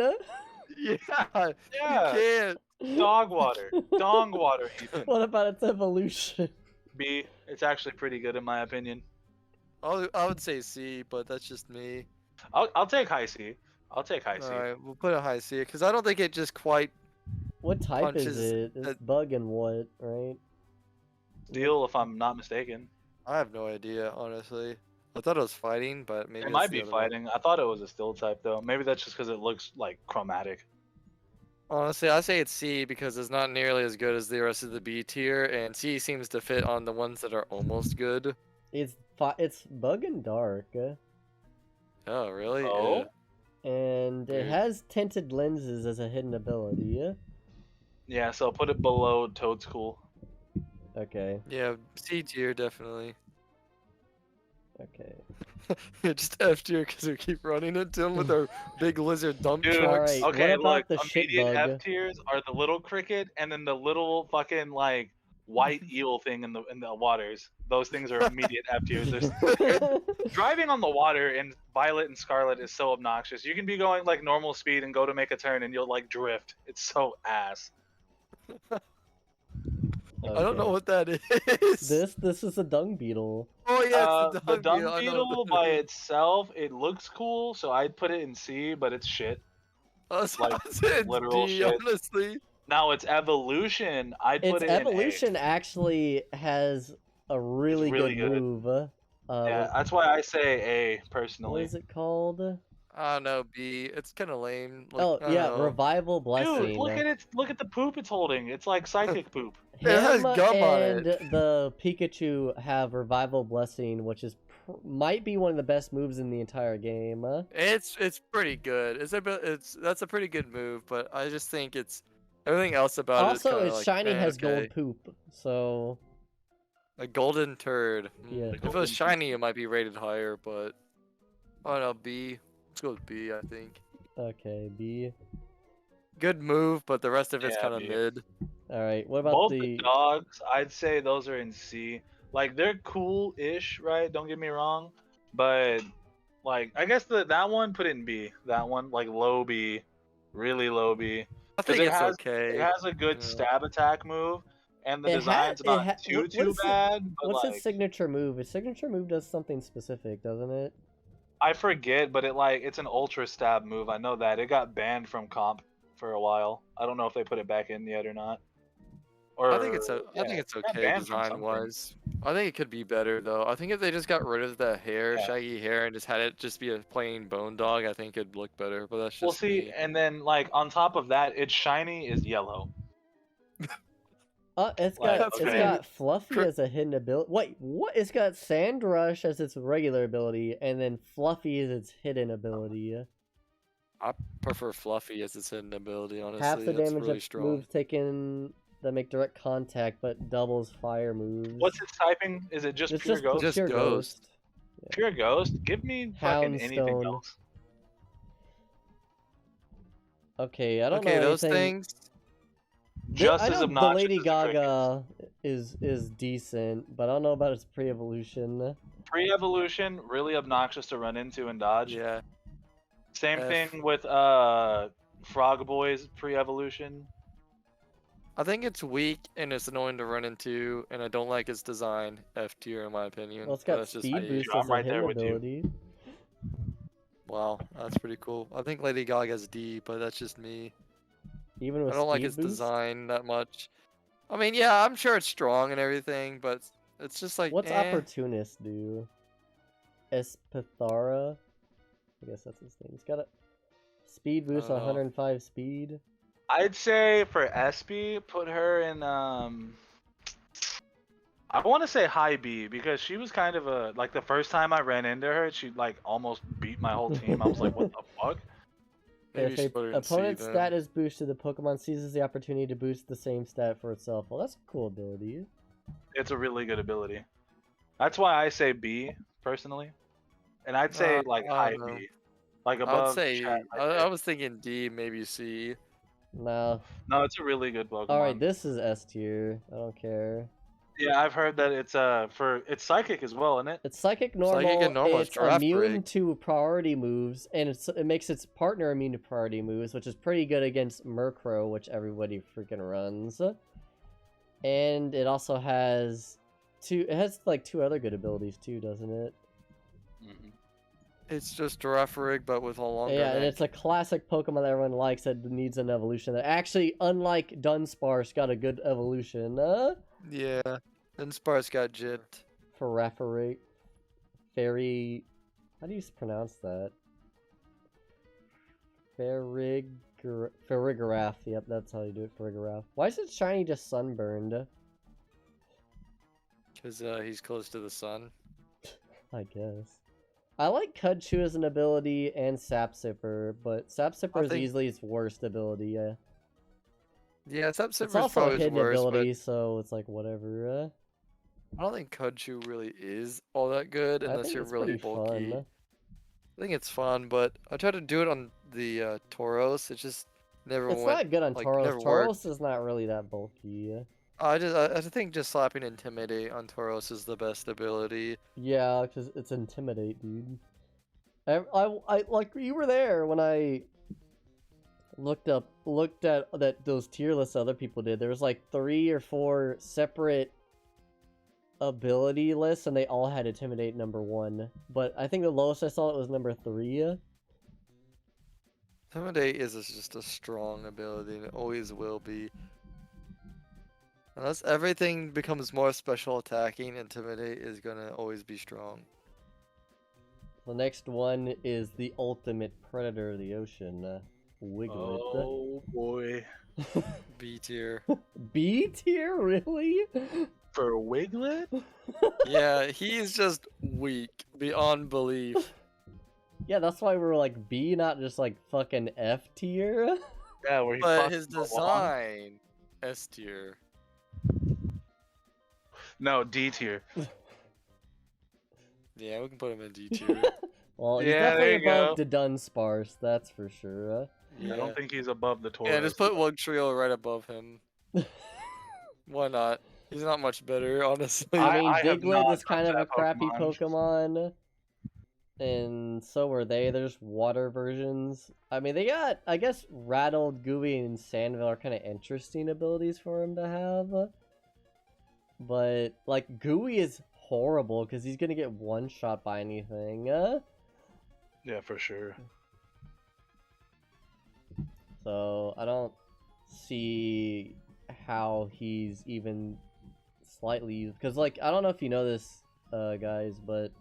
Yeah. Yeah, You can't. dog water, dong water. Even. What about its evolution? B, it's actually pretty good in my opinion. I would say C, but that's just me. I'll take high C. I'll take high C. All right, we'll put a high C because I don't think it just quite. What type Punches is it? It's bug and what, right? Steel, if I'm not mistaken. I have no idea, honestly. I thought it was fighting, but maybe It it's might the be other one. fighting. I thought it was a steel type though. Maybe that's just because it looks like chromatic. Honestly, I say it's C because it's not nearly as good as the rest of the B tier, and C seems to fit on the ones that are almost good. It's bug and dark, Oh, really? Oh? and it Weird. has tinted lenses as a hidden ability. Yeah, so put it below Toadstool. Okay, Yeah, C tier definitely. okay. Just F tier because we keep running into them with our big lizard dump Dude, trucks. Alright, okay, what about look, the shit immediate bug? F tiers are the little cricket and then the little fucking like white eel thing in the waters. Those things are immediate F tiers. Driving on the water in Violet and Scarlet is so obnoxious. You can be going like normal speed and go to make a turn and you'll like drift. It's so ass. I don't know Okay. what that is. This is a dung beetle. Oh yeah, it's The dung I know beetle what by that is. itself, it looks cool, so I'd put it in C, but it's shit. I like, said literal D, shit. honestly. Now its evolution, I'd put Its it evolution actually has a really, really good good. move. in A. Yeah, that's why I say A What personally. is it called? I don't know, B. It's kind of lame. Like, Oh I don't yeah, know. revival blessing. Dude, look at it! Look at the poop it's holding. It's like psychic poop. It has Him gum on and it. the Pikachu have revival blessing, which is might be one of the best moves in the entire game. It's pretty good. That's a pretty good move, but I just think it's everything else about it. Is Also, kinda its like, shiny has okay. gold poop, so A golden turd. Yeah. If it Golden was shiny, it might be rated higher, but I don't know. B. Let's go with B. I think. okay, B. Good move, but the rest of it's Yeah, kind of B. mid. All right, what about Both the? the dogs, I'd say those are in C. Like they're cool-ish, right? Don't get me wrong, but like I guess that one put it in B. That one like low B, really low B. I think it it's has- okay. It has a good Yeah. stab attack move, and the It design's ha- it not ha- too what is it- bad. But What's like, its signature move? Its signature move does something specific, doesn't it? I forget, but it's an ultra stab move. I know that it got banned from comp for a while. I don't know if they put it back in yet or not. Or I think it's yeah, okay got banned from design something. wise. I think it could be better though. I think if they just got rid of the hair, Yeah. shaggy hair, and just had it just be a plain bone dog, I think it'd look better. But that's just We'll see, me. and then like on top of that, its shiny is yellow. It's Like, got it's okay. got Fluffy Cr- as a hidden ability. Wait, what? It's got Sand Rush as its regular ability, and then Fluffy is its hidden ability. I prefer Fluffy as its hidden ability. Honestly, Half the that's damage really of strong. moves taken that make direct contact, but doubles fire moves. What's its typing? Is it just It's pure just ghost? Just pure Ghost. ghost. Pure ghost? Give me fucking anything Houndstone. else. Okay, I don't Okay, know those anything. things. Just I as know the obnoxious Lady as the crickets. Gaga is decent, but I don't know about its pre-evolution. Pre-evolution, really obnoxious to run into and dodge. Yeah. Same F. thing with Frog Boy's pre-evolution. I think it's weak and it's annoying to run into, and I don't like its design. F tier in my opinion. Well, it's But got that's just speed me. boost I'm as a right hit there with you. ability. Wow, that's pretty cool. I think Lady Gaga's D, but that's just me. Even I with don't like speed its boost. design that much. I mean, yeah, I'm sure it's strong and everything, but it's just like, What's eh. Opportunist do? Espithara? I guess that's his name. He's got a speed boost, don't know. 105 speed. I'd say for Espy, put her in I want to say high B because she was kind of a like the first time I ran into her, she like almost beat my whole team. I was like, what the fuck? Maybe If you a should put her in C opponent's then. stat is boosted, the Pokemon seizes the opportunity to boost the same stat for itself. Well, that's a cool ability. It's a really good ability. That's why I say B personally, and I'd say like I high don't know. B, like I would above say chat right I there. was thinking D, maybe C. No. No, it's a really good Pokemon. Alright, this is S tier. I don't care. Yeah, I've heard that it's it's psychic as well, isn't it? It's psychic Psychic normal, and normal is it's draft immune break. to priority moves, and it makes its partner immune to priority moves, which is pretty good against Murkrow, which everybody freaking runs. And it also has like two other good abilities too, doesn't it? Mm-hmm. It's just draft rig, but with a longer Yeah, and neck. it's a classic Pokemon that everyone likes that needs an evolution. That actually, unlike Dunsparce, got a good evolution. Yeah. Then Sparse got jipped. Farafari, Fairy. How do you pronounce that? Farigiraf. Yep, that's how you do it. Farigiraf. Why is it shiny just sunburned? Because he's close to the sun. I guess. I like Cudchoo as an ability and Sapsipper, but Sapsipper is think- easily its worst ability. Yeah. Yeah, It's Sapsiper's also a probably his hidden worst, ability, so it's like whatever. but I don't think Cudchoo really is all that good I unless think you're it's really pretty bulky. fun. I think it's fun, but I tried to do it on the Tauros. It just never It's went. not good on like, Tauros. never worked. Tauros is not really that bulky. I think just slapping Intimidate on Tauros is the best ability. Yeah, because it's Intimidate, dude. I like you were there when I looked at those tier lists other people did. There was like 3 or 4 separate ability lists, and they all had Intimidate number 1. But I think the lowest I saw it was number 3. Intimidate is just a strong ability, and it always will be. Unless everything becomes more special attacking, Intimidate is gonna always be strong. The next one is the ultimate predator of the ocean, Wiglet. Oh boy, B tier. B tier, really? for Wiglet? Yeah, he's just weak beyond belief. Yeah, that's why we're like B, not just like fucking F tier. Yeah, where he But fucks his the wall. design, S tier. No, D tier. Yeah, we can put him in D tier. Well, he's Yeah, there definitely you above go. the Dunsparce, that's for sure. I don't think he's above the Taurus. Yeah, just put Wugtrio right above him. Why not? He's not much better, honestly. I mean, I have Diglett not is kind of touched a that crappy Pokemon. Pokemon. And so were they. There's water versions. I mean, they got, I guess, Rattled, Gooey, and Sandville are kind of interesting abilities for him to have. But, like, Gooey is horrible because he's going to get one-shot by anything. Yeah, for sure. So, I don't see how he's even slightly used. Because, like, I don't know if you know this, guys, but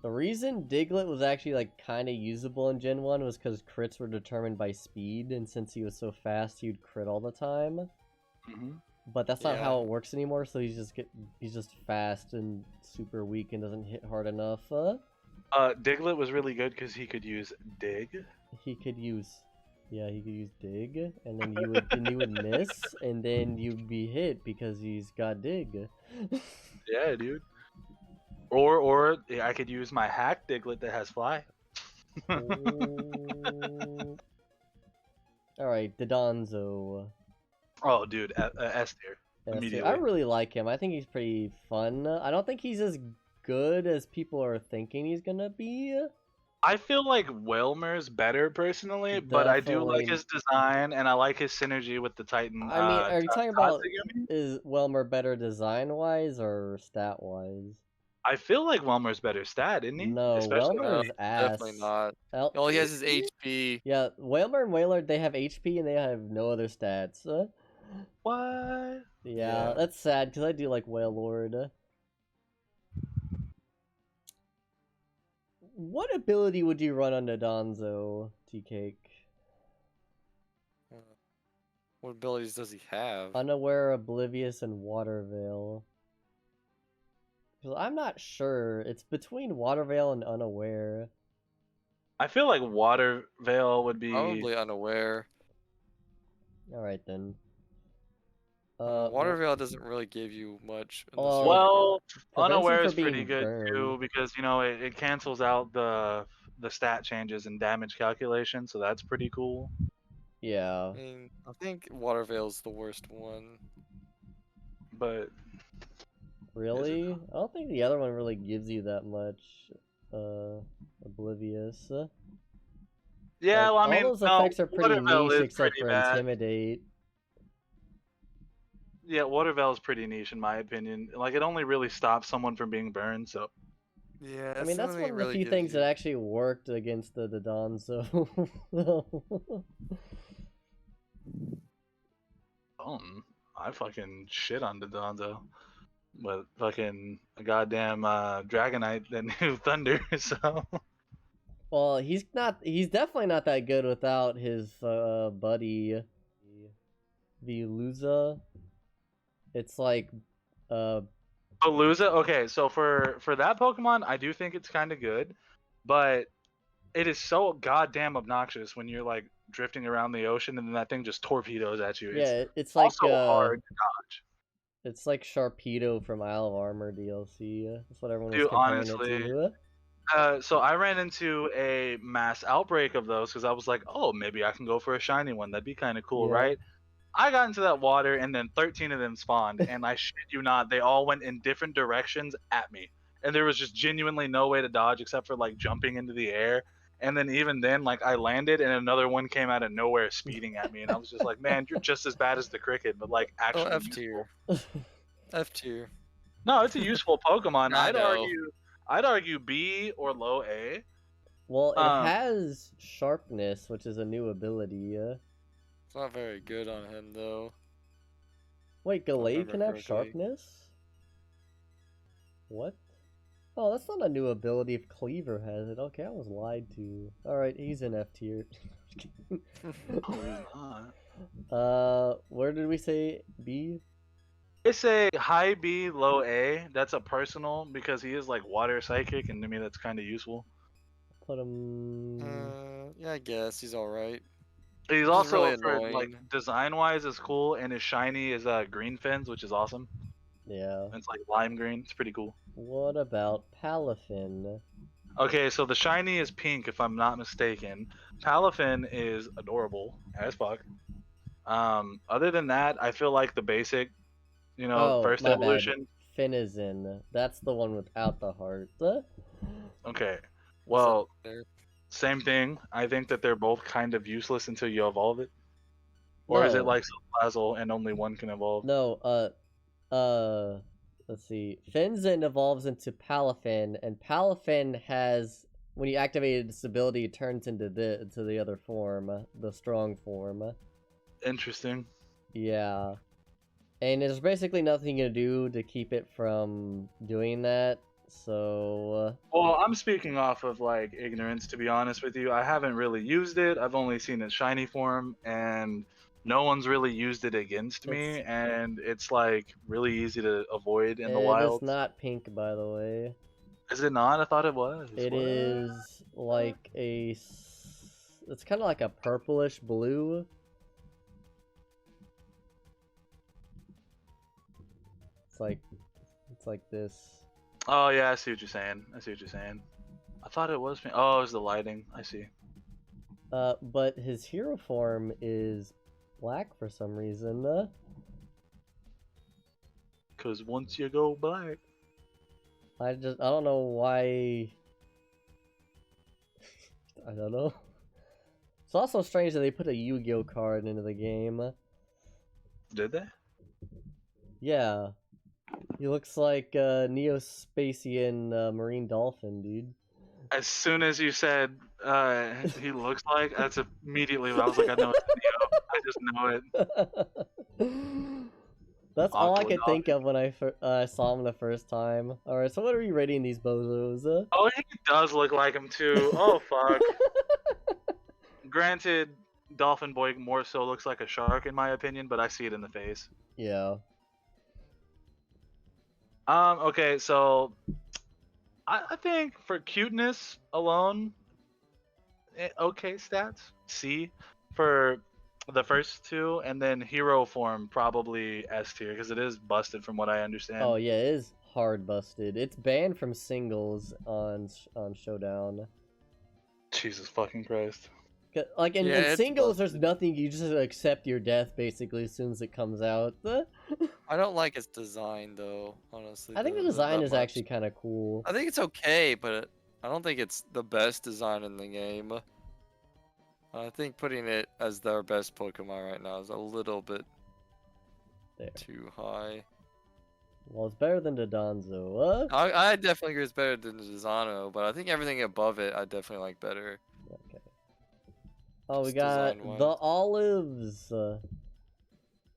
the reason Diglett was actually, like, kind of usable in Gen 1 was because crits were determined by speed, and since he was so fast, he would crit all the time. Mm-hmm. But that's not Yeah. how it works anymore, so he's just fast and super weak and doesn't hit hard enough. Diglett was really good because he could use Dig. He could use dig, and then you would miss, and then you'd be hit because he's got dig. Yeah, dude. Or I could use my hack Diglett that has Fly. Oh. Alright, Dodonzo. Oh, dude, S tier Yeah, see, immediately. I really like him. I think he's pretty fun. I don't think he's as good as people are thinking he's gonna be. I feel like Whelmer's better personally, but I do like Definitely. his design and I like his synergy with the Titan. I mean, are you talking about Tatsugami? is Welmer better design-wise or stat-wise? I feel like Whelmer's better stat, isn't he? No, Especially Welmer No, is definitely ass. not. El- All he has is Is he? HP. yeah, Whalmer and Whaler, they have HP and they have no other stats. What? Yeah, Yeah. that's sad because I do like Whale Lord. What ability would you run on Donzo, T-Cake? What abilities does he have? Unaware, Oblivious, and Water Veil. 'Cause I'm not sure. It's between Water Veil and Unaware. I feel like Water Veil would be. Probably unaware. Alright then. Water Veil doesn't really give you much. Unless Oh, you're like, Well, prevents you Unaware from is pretty being good burned. too because you know it cancels out the stat changes and damage calculation, so that's pretty cool. Yeah. I mean, I think Water Veil's the worst one. But Really? I don't think the other one really gives you that much. Oblivious. yeah, Like, well, I all mean, those no, effects are pretty Water Veil niche is except pretty for bad. Intimidate. Yeah, Water Veil is pretty niche in my opinion. Like it only really stops someone from being burned, so Yeah, I mean, that's one of the few things that actually worked against the Donzo. I fucking shit on the Donzo. But fucking goddamn Dragonite that knew Thunder, so Well, he's definitely not that good without his buddy Veluza. It's like Palooza. Okay, so for that Pokemon, I do think it's kind of good, but it is so goddamn obnoxious when you're like drifting around the ocean and then that thing just torpedoes at you. It's yeah, it's like also hard to dodge. it's like Sharpedo from Isle of Armor DLC. That's what everyone was Dude, comparing it honestly, to. so I ran into a mass outbreak of those because I was like, oh, maybe I can go for a shiny one. That'd be kind of cool, Yeah. right? I got into that water and then 13 of them spawned, and I shit you not, they all went in different directions at me. And there was just genuinely no way to dodge except for like jumping into the air. And then even then, like I landed and another one came out of nowhere speeding at me, and I was just like, man, you're just as bad as the cricket, but like Oh, actually F useful. tier. F tier. No, it's a useful Pokemon. I know. I'd argue B or low A. Well, it has Sharpness, which is a new ability. It's not very good on him though. Wait, I Gallade remember can have correctly. Sharpness? What? Oh, that's not a new ability if Cleaver has it. Okay, I was lied to. Alright, he's in F tier. No, he's not. Where did we say B? It's a high B, low A. That's a personal because he is like water psychic, and to me that's kind of useful. Put him. Yeah, I guess he's alright. He's He's also really for like annoying. design wise is cool, and his shiny is green fins, which is awesome. Yeah. It's like lime green. It's pretty cool. What about Palafin? Okay, so the shiny is pink, if I'm not mistaken. Palafin is adorable as fuck. Other than that, I feel like the basic, first my bad. evolution. Finizen. That's the one without the heart. Okay, What's well, up there? same thing. I think that they're both kind of useless until you evolve it. Or is it No. like Salazzle and only one can evolve? No, let's see. Finzen evolves into Palafin, and Palafin has, when you activate its ability, it turns into the other form, the strong form. Interesting. Yeah. And there's basically nothing you can do to keep it from doing that, so... Well, I'm speaking off of like ignorance, to be honest with you. I haven't really used it. I've only seen its shiny form, and no one's really used it against me, and it's like really easy to avoid in the wild. It is not pink, by the way. Is it not? I thought it was. It What? is like it's kind of like a purplish blue. It's like this. Oh yeah, I see what you're saying. I thought it was pink. Oh, it was the lighting. I see. But his hero form is black for some reason. Cause once you go black, I don't know why. I don't know. It's also strange that they put a Yu-Gi-Oh card into the game. did they? Yeah. He looks like a Neo-Spacian marine dolphin, dude. As soon as you said he looks like, that's immediately I was like, I know it's Neo. I just know it. That's all I Aqua could think of when I saw him the first time. Alright, so what are we rating these bozos? Oh, he does look like him too. Oh fuck. Granted, Dolphin Boy more so looks like a shark in my opinion, but I see it in the face. Yeah. Okay, so I think for cuteness alone, okay stats. C for the first two, and then hero form probably S tier because it is busted from what I understand. Oh yeah, it is hard busted. It's banned from singles on Showdown. Jesus fucking Christ. Like in, Yeah, in it's singles, there's busted. nothing. You just accept your death basically as soon as it comes out. I don't like its design though, honestly. I think the that design is much. actually kind of cool. I think it's okay, but I don't think it's the best design in the game. I think putting it as their best Pokemon right now is a little bit There. too high. Well, it's better than the Donzo. I definitely agree it's better than the Desano, but I think everything above it I definitely like better. Okay. Oh, we Just got design-wise. the olives.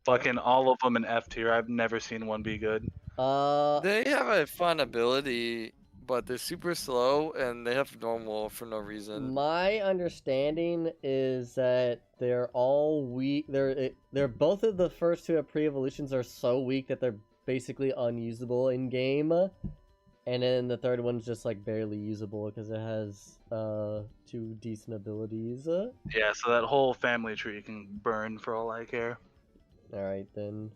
Fucking all of them in F tier. I've never seen one be good. They have a fun ability, but they're super slow and they have normal for no reason. My understanding is that they're all weak. They're both of the first two pre-evolutions are so weak that they're basically unusable in game, and then the third one's just like barely usable because it has two decent abilities. Yeah, so that whole family tree can burn for all I care. All right then.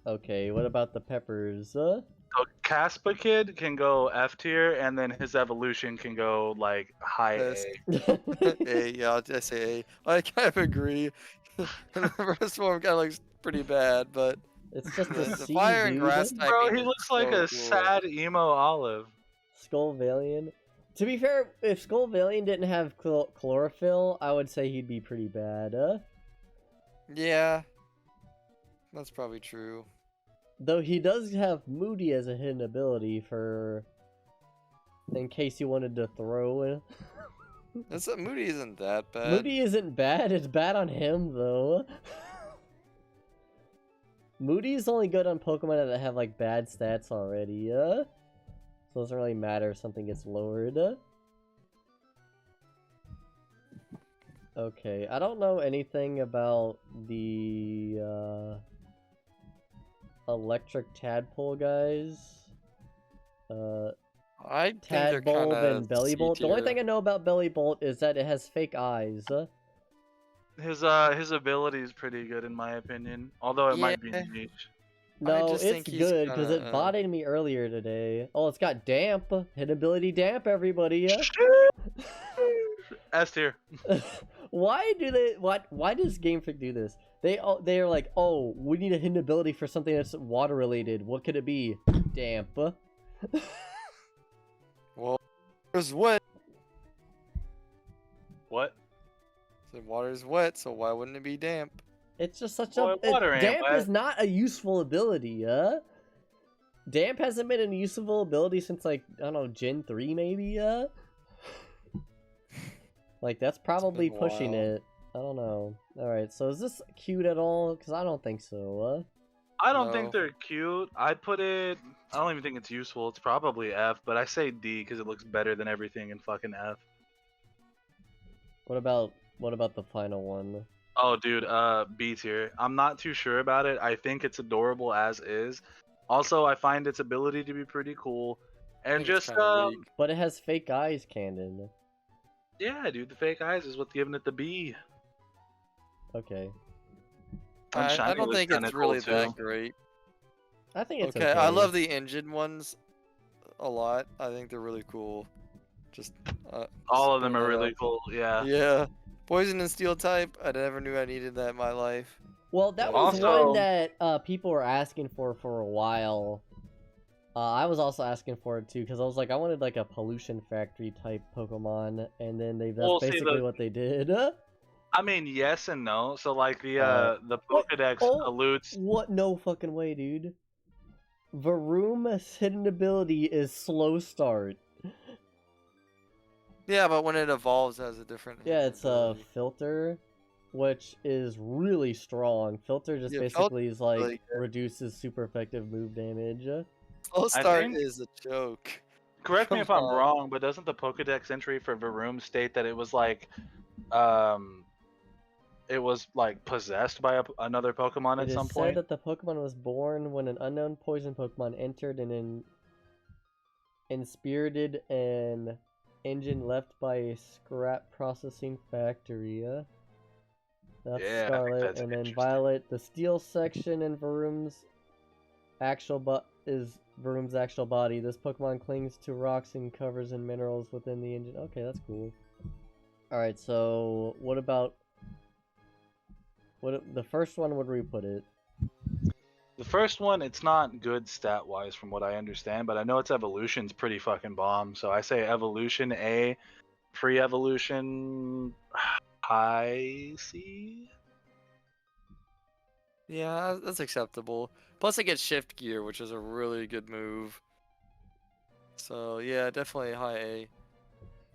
Okay, what about the peppers? So Caspa Kid can go F tier, and then his evolution can go like high Yes. A. A, yeah, I say A. I kind of agree. The first one kind of looks pretty bad, but It's just the, a the C, fire and dude. grass Bro, typing he is looks like so a cool. sad emo olive. Skullvalian. To be fair, if Skullvalian didn't have chlorophyll, I would say he'd be pretty bad. Yeah, that's probably true. Though he does have Moody as a hidden ability for... in case you wanted to throw. Moody isn't that bad. Moody isn't bad, it's bad on him, though. Moody's only good on Pokemon that have, like, bad stats already, So it doesn't really matter if something gets lowered. Okay, I don't know anything about the, electric tadpole guys. I think they're kind Tadbulb and of Bellybolt. The only thing I know about Bellybolt is that it has fake eyes. His ability is pretty good in my opinion, although it might be Yeah. niche. No, just it's think he's good because it kinda, botted me earlier today. Oh, it's got damp. Hit ability damp, everybody. S tier. Why do they? Why does Game Freak do this? They're like, oh, we need a hidden ability for something that's water related. What could it be? Damp. Well, water's wet. What? So water's wet, so why wouldn't it be damp? It's just such Boy, water ain't damp wet. is not a useful ability, Damp hasn't been a useful ability since like I don't know, Gen 3 maybe, Like that's probably been a pushing while. it. I don't know. All right, so is this cute at all? Because I don't think so. I don't No. think they're cute. I'd put it. I don't even think it's useful. It's probably F, but I say D because it looks better than everything in fucking F. What about the final one? Oh, dude, B tier. I'm not too sure about it. I think it's adorable as is. Also, I find its ability to be pretty cool, I and think it's just kinda weak. But it has fake eyes, Candon. yeah, dude, the fake eyes is what's giving it the B. Okay, And I shiny don't looks think kinda it's really cool, that too. great. I think it's Okay, I love the engine ones a lot. I think they're really cool. Just All of them putting are that really out. cool. Yeah. Yeah. Poison and steel type. I never knew I needed that in my life. Well, that Yeah. was Also- one that people were asking for a while. I was also asking for it too because I was like, I wanted like a pollution factory type Pokemon, and then that's Well, see, basically what they did. I mean, yes and no. So like the Wait, Pokedex oh, alludes. What? No fucking way, dude. Varoom's hidden ability is slow start. Yeah, but when it evolves, it has a different. Yeah, it's a ability. filter, which is really strong. Filter just Yeah, basically is like really good. reduces super effective move damage. Slow I start think- is a joke. Correct me Come if I'm on. wrong, but doesn't the Pokedex entry for Varoom state that it was like, it was like possessed by another Pokemon at It some is point? said that the Pokemon was born when an unknown poison Pokemon entered an inspirited an engine left by a scrap processing factory. That's Yeah, I think Scarlet, that's and then interesting. Violet. The steel section in Varoom's actual Varoom's actual body. This Pokemon clings to rocks and covers in minerals within the engine. Okay, that's cool. All right, so what about the first one? Where do we put it? The first one, it's not good stat wise from what I understand, but I know its evolution's pretty fucking bomb. So I say evolution A, pre-evolution high C. Yeah, that's acceptable. Plus, it gets shift gear, which is a really good move. So yeah, definitely high A,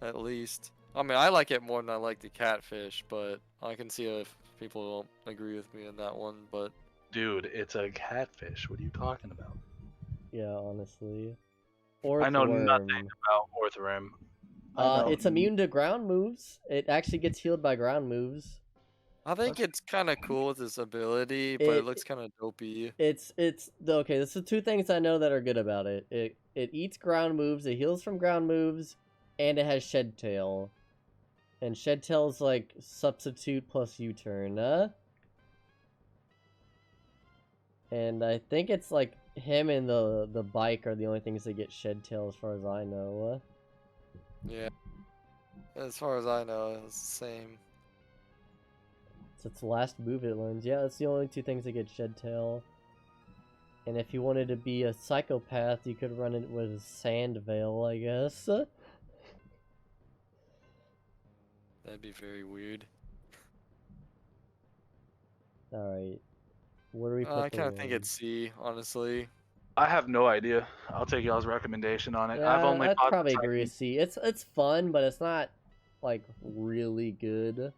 at least. I mean, I like it more than I like the catfish, but I can see if people don't agree with me on that one. But Dude, it's a catfish. What are you talking about? Yeah, honestly. Or I know Orthworm. nothing about Orthworm. I know It's immune to ground moves. It actually gets healed by ground moves. I think it's kind of cool with its ability, but it looks kind of dopey. It's okay. This is two things I know that are good about it. It eats ground moves. It heals from ground moves, and it has Shed Tail. And Shed Tail's like substitute plus U-turn. And I think it's like him and the bike are the only things that get Shed Tail as far as I know. Yeah. As far as I know, it's the same. It's its last move it learns. Yeah, that's the only two things that get Shed Tail. And if you wanted to be a psychopath, you could run it with Sand Veil, I guess. That'd be very weird. Alright. Where do we put I the kind of think one? it's C, honestly. I have no idea. I'll take y'all's recommendation on it. Yeah, I've only I'd bought the probably agree Titan. with C. It's fun, but it's not like really good.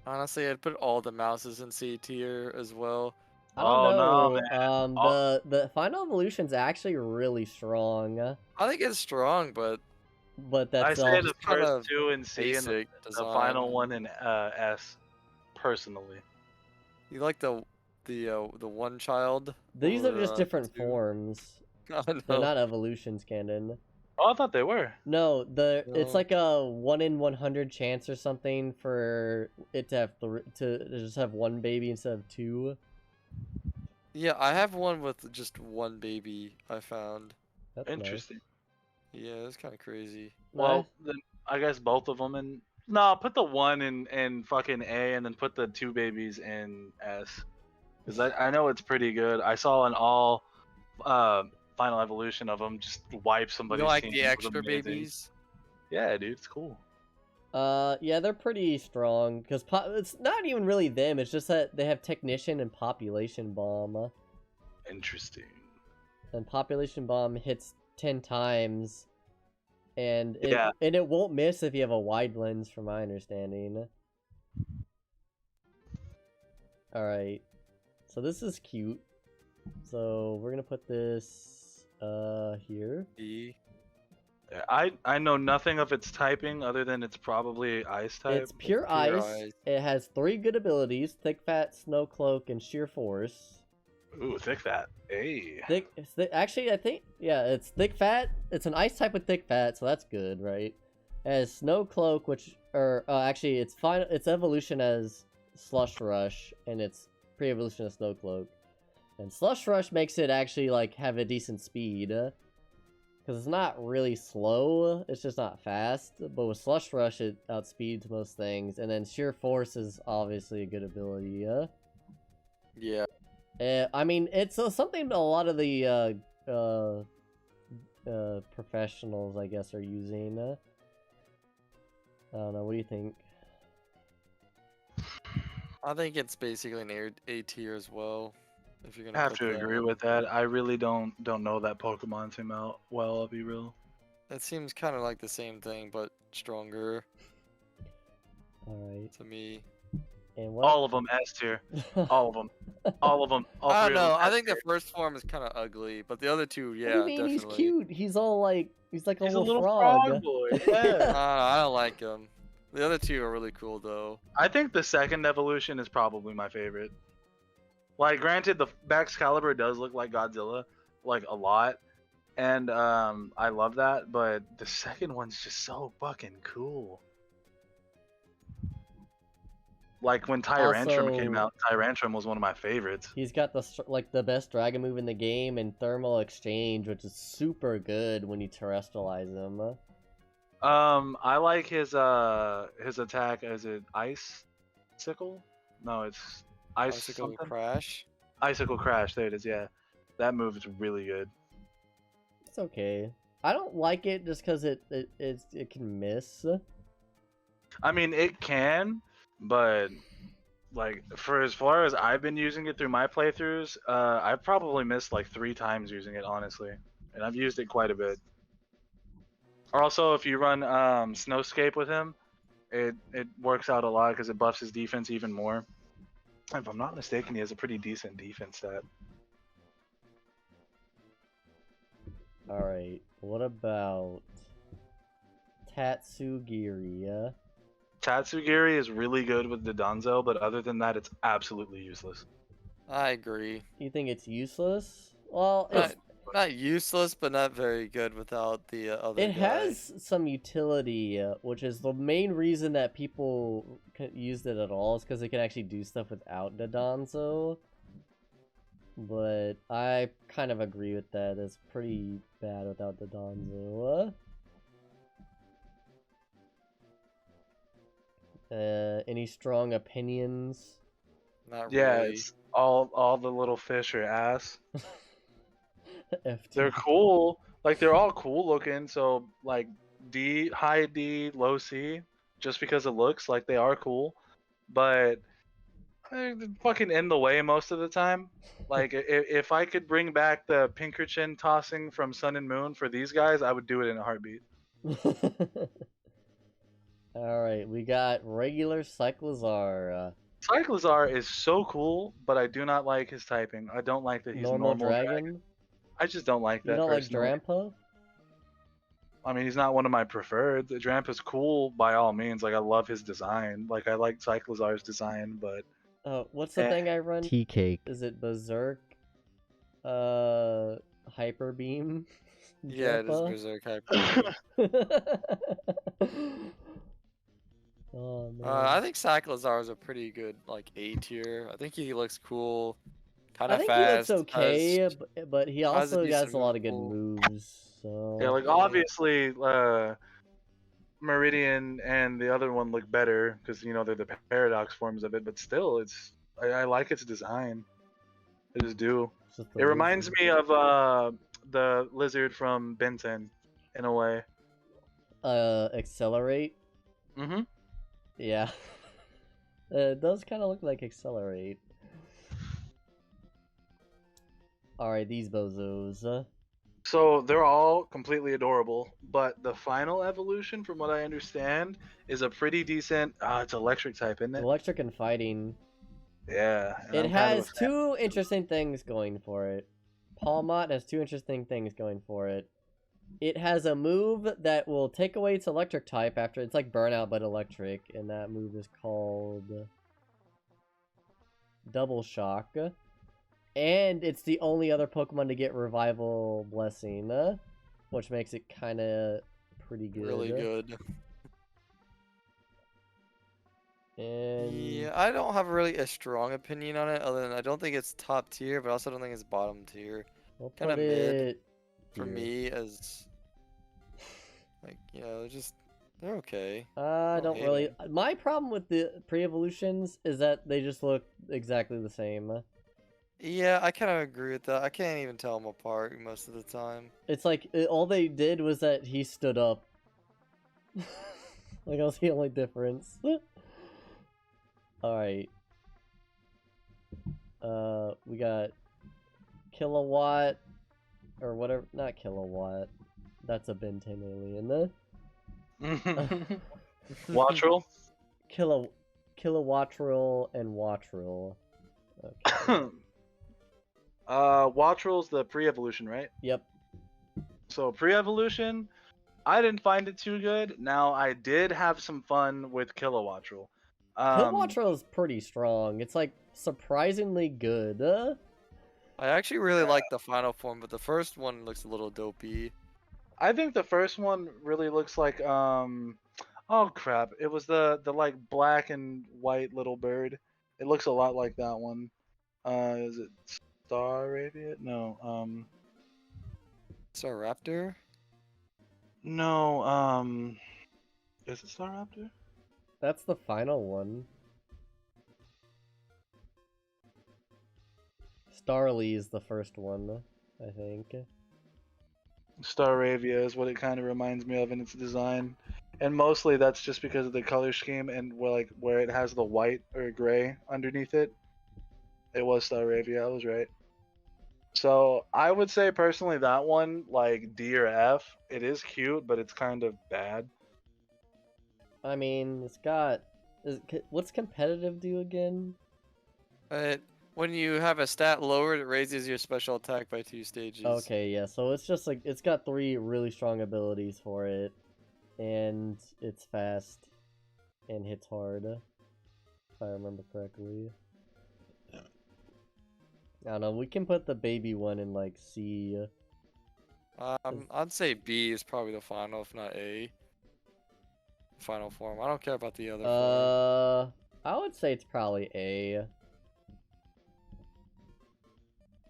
Honestly, I'd put all the mouses in C tier as well. I don't Oh, no, know. man. Oh. The final evolution's actually really strong, I think it's strong, but but I that's say all. the kind first of two in C and the basic design. final one in S, personally. You like the one child? These are or, just different two? forms. I They're know. not evolutions, canon. Oh, I thought they were. No, it's No. like a 1 in 100 chance or something for it to have to just have one baby instead of two. Yeah, I have one with just one baby. I found. That's Interesting. Yeah, it's kind of crazy. Nice. Well, then I guess both of them in. No, put the one in fucking A and then put the two babies in S. Because I know it's pretty good. I saw an all final evolution of them just wipe You somebody's like team. the It was extra amazing. babies? Yeah, dude, it's cool. Yeah, they're pretty strong because it's not even really them. It's just that they have Technician and Population Bomb, Interesting. and Population Bomb hits 10 times, and Yeah. it won't miss if you have a wide lens, from my understanding. All right, so this is cute. So we're gonna put this here. D. I know nothing of its typing other than it's probably ice type. It's pure pure ice. ice. It has 3 good abilities: Thick Fat, Snow Cloak, and Sheer Force. Ooh, thick fat. Hey. Actually, I think, yeah, it's Thick Fat. It's an ice type with Thick Fat, so that's good, right? It has Snow Cloak, actually, its evolution as Slush Rush, and its pre-evolution as Snow Cloak. And Slush Rush makes it actually, like, have a decent speed. Because because it's not really slow, it's just not fast. But with Slush Rush, it outspeeds most things, and then Sheer Force is obviously a good ability. Yeah. I mean, it's something a lot of the professionals, I guess, are using. I don't know. What do you think? I think it's basically an A tier as well. If you're I gonna have put to that agree one. with that. I really don't know that Pokemon team out well. I'll be real. It seems kind of like the same thing, but stronger All right. to me. And what? All of them S tier. All of them. All of them. All I three don't of know. them. I S think the tier. first form is kind of ugly, but the other two, What do you yeah, mean? He's definitely. cute. He's like a He's a little little frog. frog boy. I Yeah. don't know, I don't like them. The other two are really cool though. I think the second evolution is probably my favorite. Like, granted, the Excalibur does look like Godzilla, like a lot, and I love that. But the second one's just so fucking cool. Like when Tyrantrum came Also- out, Tyrantrum was one of my favorites. He's got the best dragon move in the game, and Thermal Exchange, which is super good when you terrestrialize him. I like his attack. Is it Ice Sickle? No, it's Ice Icicle something. Crash. Icicle Crash. There it is. Yeah, that move is really good. It's okay. I don't like it just because it can miss. I mean, it can, but like for as far as I've been using it through my playthroughs, I've probably missed like 3 times using it, honestly, and I've used it quite a bit. Also, if you run Snowscape with him, it works out a lot because it buffs his defense even more. If I'm not mistaken, he has a pretty decent defense stat. Alright, what about Tatsugiri? Tatsugiri is really good with the Donzo, but other than that, it's absolutely useless. I agree. You think it's useless? Well, it's, Not useless, but not very good without the other it guy. has some utility, which is the main reason that people used it at all, is because it can actually do stuff without the Donzo. But I kind of agree with that. It's pretty bad without the Donzo. Any strong opinions? Not Yeah, really. it's all the little fish are ass. FT. They're cool. Like they're all cool looking. So like D, high D, low C, just because it looks like they are cool, but they're fucking in the way most of the time. Like if I could bring back the Pinkerton tossing from Sun and Moon for these guys, I would do it in a heartbeat. Alright, we got regular Cyclizar. Cyclizar is so cool, but I do not like his typing. I don't like that he's Normal normal dragon? I just don't like that You don't like personally. Drampa? I mean, he's not one of my preferred. The Drampa's cool by all means. Like, I love his design. Like, I like Cyclizar's design, but What's the thing I run? Tea cake. Is it Berserk? Hyper Beam? Yeah, it is Drampa? Berserk Hyper. Oh man. I think Cyclizar is a pretty good like A tier. I think he looks cool, kind I of think fast. he looks okay, has- but he has a also has decent a lot of good move pool. moves. So yeah, like, obviously, Meridian and the other one look better because, you know, they're the paradox forms of it, but still, I like its design. I just do. it's just the It reminds lizard. me of the lizard from Ben 10, in a way. Accelerate. Mm-hmm. Yeah. It does kind of look like Accelerate. Alright, these bozos. So they're all completely adorable, but the final evolution, from what I understand, is a pretty decent. It's electric type, isn't it? Electric and Fighting. Yeah. and It I'm kind of a has fan. two interesting things going for it. Palmot has two interesting things going for it. It has a move that will take away its electric type after it's like Burnout but electric, and that move is called Double Shock. And it's the only other Pokemon to get Revival Blessing, which makes it kind of pretty good. really good. And Yeah, I don't have really a strong opinion on it, other than I don't think it's top tier, but I also don't think it's bottom tier. we'll kinda put mid it For here. me, as Like, they're okay. I don't don't hate really. My problem with the pre-evolutions is that they just look exactly the same. Yeah, I kind of agree with that. I can't even tell them apart most of the time. It's like all they did was that he stood up. Like that was the only difference. All right. We got Kilowatt or whatever. Not Kilowatt. That's a Ben 10 alien. Wattrel. Kilowattrel and Wattrel. Okay. Wattrel's the pre-evolution, right? Yep. So pre-evolution, I didn't find it too good. Now I did have some fun with Kilowattrel. Kilowattrel is pretty strong. It's like surprisingly good. I actually really like the final form, but the first one looks a little dopey. I think the first one really looks like oh crap, it was the like black and white little bird. It looks a lot like that one. Is it Star Arabia? No. Staraptor? No. Is it Star Raptor? That's the final one. Starly is the first one, I think. Staravia is what it kind of reminds me of in its design, and mostly that's just because of the color scheme and where it has the white or gray underneath it. It was Staravia, I was right. So I would say personally that one like D or F. It is cute, but it's kind of bad. I mean, it's got. What's competitive do again? When you have a stat lowered, it raises your special attack by 2 stages. Okay, yeah, so it's just like. It's got 3 really strong abilities for it. And it's fast. And hits hard. If I remember correctly. I don't know, we can put the baby one in like C. I'd say B is probably the final, if not A. Final form. I don't care about the other form. I would say it's probably A.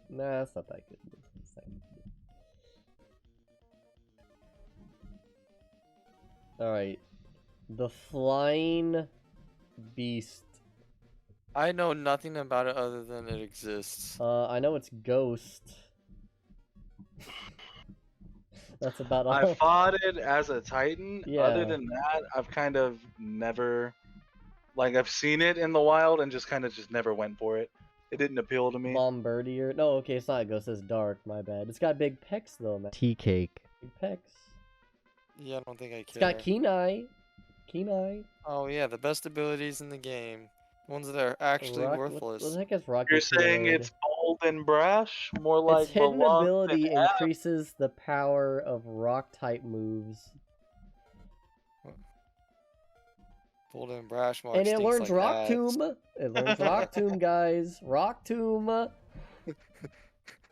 Nah, it's not that good. It's not good. Alright. The Flying Beast. I know nothing about it other than it exists. I know it's Ghost. That's about all. I fought it as a Titan. Yeah. Other than that, I've kind of never, like, I've seen it in the wild and just never went for it. It didn't appeal to me. Bombardier. No, okay, it's not Ghost. It's Dark. My bad. It's got big pecs though, man. Tea cake. Big pecs. Yeah, I don't think I care. It's got Kenai. Kenai. Oh yeah, the best abilities in the game. Ones that are actually worthless. What the heck is Rocket? You're saying it's bold and brash? More like its hidden beloved ability and increases the power of rock type moves. Bold and brash mark And it learns like Rock ass. Tomb. It learns Rock Tomb, guys. Rock Tomb. I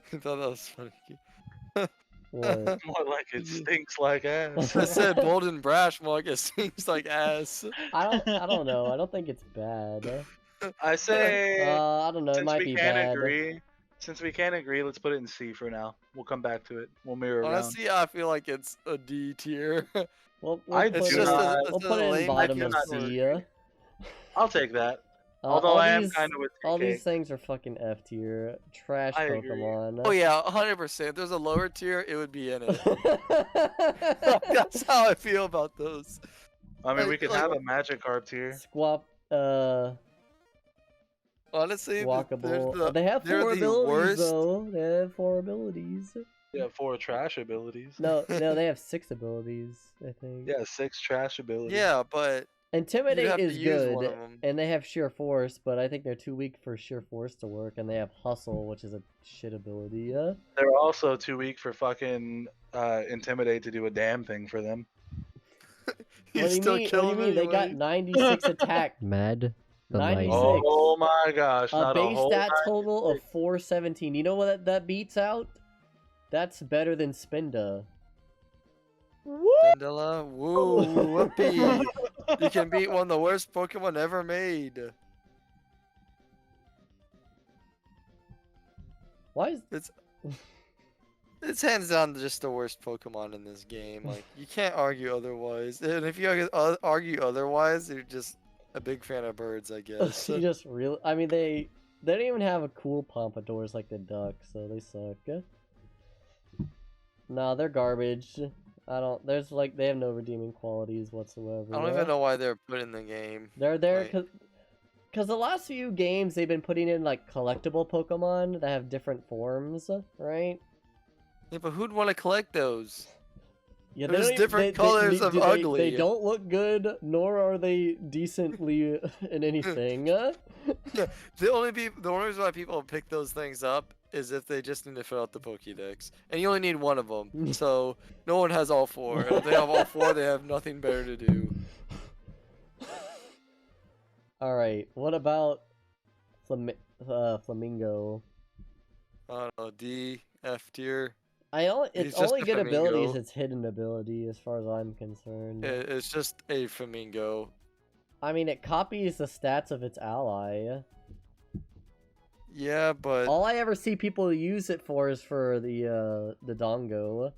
thought that was funny. What? More like it stinks like ass. I said bold and brash mark. It seems like ass. I don't know. I don't think it's bad. I say, I don't know. It since might we be can't bad. agree, let's put it in C for now. We'll come back to it. We'll mirror around. Honestly, I feel like it's a D tier. We'll I put do it, not- we'll put it in bottom of C. I'll take that. Although I am kind of with all 3K. these things are fucking F tier. Trash I agree. Pokemon. Oh yeah, 100%. If there's a lower tier, it would be in it. That's how I feel about those. I mean, we Like- could like- have a Magikarp tier. Squap. Honestly, Walkable. They have they're 4 the abilities worst. though. They have 4 abilities. Yeah, 4 trash abilities. No, they have 6 abilities. I think. Yeah, 6 trash abilities. Yeah, but you'd Intimidate have to is use one good, of 'em. and they have sheer force, but I think they're too weak for sheer force to work. And they have hustle, which is a shit ability. Yeah. They're also too weak for fucking Intimidate to do a damn thing for them. you What do you still mean? kill What do you them mean? They got anyway. 96 attack. Mad. The 96. lightning. Oh my gosh, A not a base whole stat 96. total of 417. You know what that beats out? That's better than Spinda. Spindula, woo, whoopee. You can beat one of the worst Pokemon ever made. Why is It's It's hands down just the worst Pokemon in this game. Like, you can't argue otherwise. And if you argue otherwise, you're just a big fan of birds, I guess. You just really, I mean, they don't even have a cool pompadours like the duck, so they suck. No, they're garbage. I don't. There's like they have no redeeming qualities whatsoever. I don't even know why they're put in the game. They're there Like, because the last few games they've been putting in like collectible Pokemon that have different forms, right? yeah, but who'd want to collect those? Yeah, There's don't even- different colors of ugly. They don't look good, nor are they decently in anything. The only reason why people pick those things up is if they just need to fill out the Pokédex, and you only need one of them. So no one has all four. And if they have all four, they have nothing better to do. All right, what about Flamingo? I don't know, D, F tier. It's He's just only a good ability is Flamingo. its hidden ability, as far as I'm concerned. It's just a flamingo. I mean, it copies the stats of its ally. Yeah, but All I ever see people use it for is for the Dongo.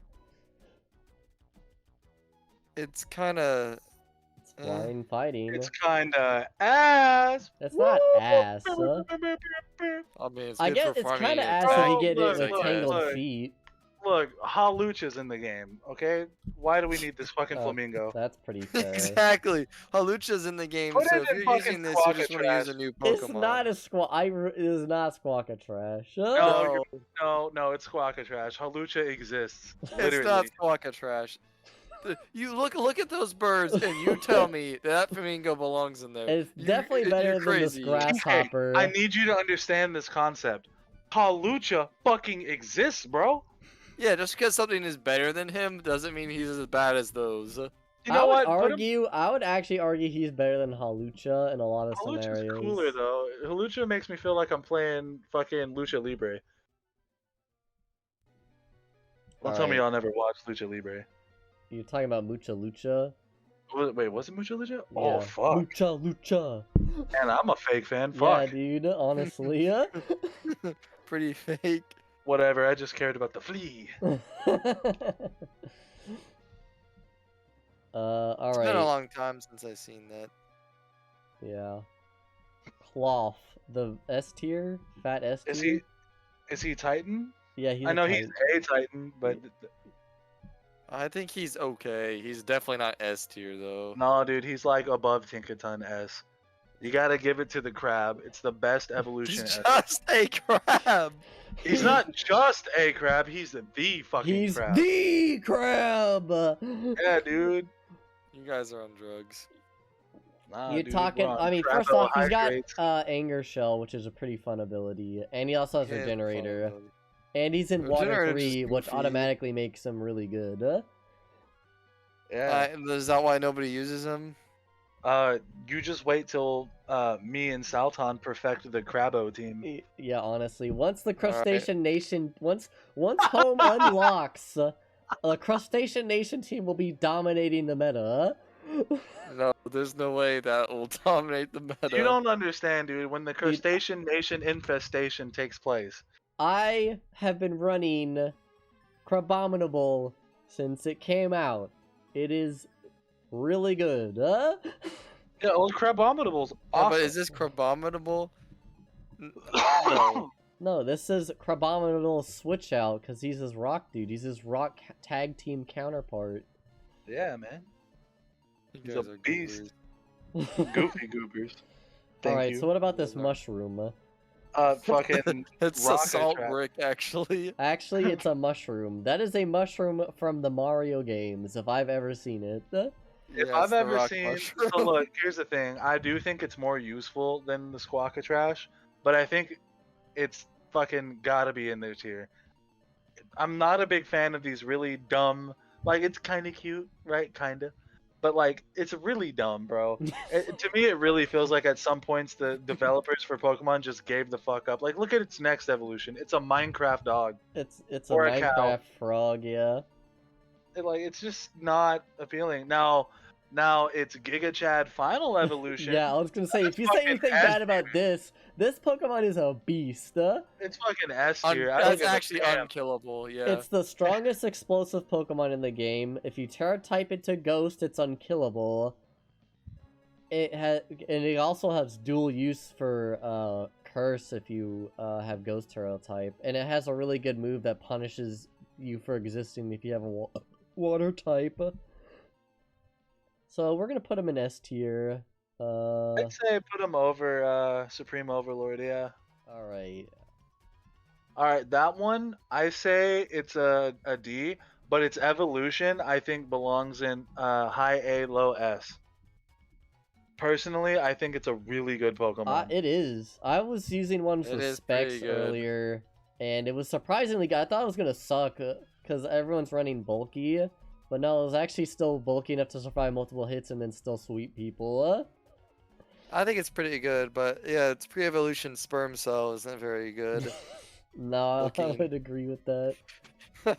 it's kind of. It's flying fighting. It's kinda ass. That's not ass. I mean, it's I good guess for it's farming kind of and ass if you Oh, get it look, with look, tangled look. feet. Look, Halucha's in the game, okay? Why do we need this fucking Oh, flamingo? That's pretty fair. Exactly. Halucha's in the game, Put so it if in you're fucking using this, you just want to use a Squawka new Pokemon. It's not a it is not Squawka Trash. No, No, it's Squawka Trash. Halucha exists. it's Literally. not Squawka Trash. You look at those birds, and you tell me that flamingo belongs in there. It's definitely better you're than crazy. this grasshopper. I need you to understand this concept. Halucha fucking exists, bro. Yeah, just because something is better than him doesn't mean he's as bad as those. You I know would what? I would actually argue he's better than Halucha in a lot of Halucha's scenarios. cooler though. Halucha makes me feel like I'm playing fucking Lucha Libre. Don't tell me Alright. y'all never watched Lucha Libre. You're talking about Mucha Lucha? Wait, was it Mucha Lucha? Yeah. Oh fuck. Lucha Lucha. Man, I'm a fake fan. Yeah, Fuck. dude, honestly. Pretty fake. Whatever, I just cared about the flea. It's been a alright. long time since I've seen that. Yeah. Cloth. The S tier? Fat S tier? Is he Titan? Yeah, he's I a know Titan. he's a Titan, but I think he's okay. He's definitely not S tier though. no, dude, he's like above Tinkaton S. You gotta give it to the crab. It's the best evolution. He's ever. just a crab. He's not just a crab. He's the fucking He's crab. the crab! Yeah, dude. You guys are on drugs. Nah, You're dude, talking. we're on I mean, first off, he's got carbohydrates. Anger Shell, which is a pretty fun ability, and he also has Yeah, Regenerator, fun, and he's in Water Regenerator's 3, which goofy. automatically makes him really good. Yeah. Is that why nobody uses him? You just wait till me and Salton perfect the Crabbo team. Yeah, honestly, once the Crustacean Nation, once home unlocks, the Crustacean Nation team will be dominating the meta. No, there's no way that will dominate the meta. You don't understand, dude. When the Crustacean Nation infestation takes place, I have been running Crabominable since it came out. It is really good. yeah, well, Crabominable's Yeah, awesome. but is this Crabominable? No. No, this is Crabominable switch out because he's his rock dude. He's his rock tag team counterpart. Yeah, man. You He's guys a are beast. goobers. Goofy goobers. Thank Alright, you. so what about this mushroom? Fucking It's a rocket salt trap. brick, actually. Actually, it's a mushroom. That is a mushroom from the Mario games, if I've ever seen it. If Yeah, it's I've the ever rock seen, mushroom. so look, here's the thing. I do think it's more useful than the Squawka Trash, but I think it's fucking gotta be in their tier. I'm not a big fan of these really dumb. Like, it's kind of cute, right? Kinda, but like, it's really dumb, bro. To me, it really feels like at some points the developers for Pokemon just gave the fuck up. Like, look at its next evolution. It's a Minecraft dog. It's a Or a cow. Minecraft frog, yeah. It's just not appealing. Now, Now it's Giga Chad Final Evolution. Yeah, I was gonna say, if you say fucking anything S bad about this Pokemon is a beast. It's fucking S tier. I don't That's give a actually damn. unkillable. Yeah. It's the strongest explosive Pokemon in the game. If you Terra type it to Ghost, it's unkillable. And it also has dual use for Curse if you have Ghost Terra type, and it has a really good move that punishes you for existing if you have a water type. So we're gonna put him in S tier. I'd say put him over Supreme Overlord. Yeah. All right. All right, that one I say it's a D, but its evolution I think belongs in high A, low S. Personally, I think it's a really good Pokemon. It is. I was using one for It is specs pretty good. earlier, and it was surprisingly good. I thought it was gonna suck because everyone's running bulky, but no, it was actually still bulky enough to survive multiple hits and then still sweep people. I think it's pretty good, but yeah, its pre-evolution sperm cell isn't very good. No, I Looking. would agree with that.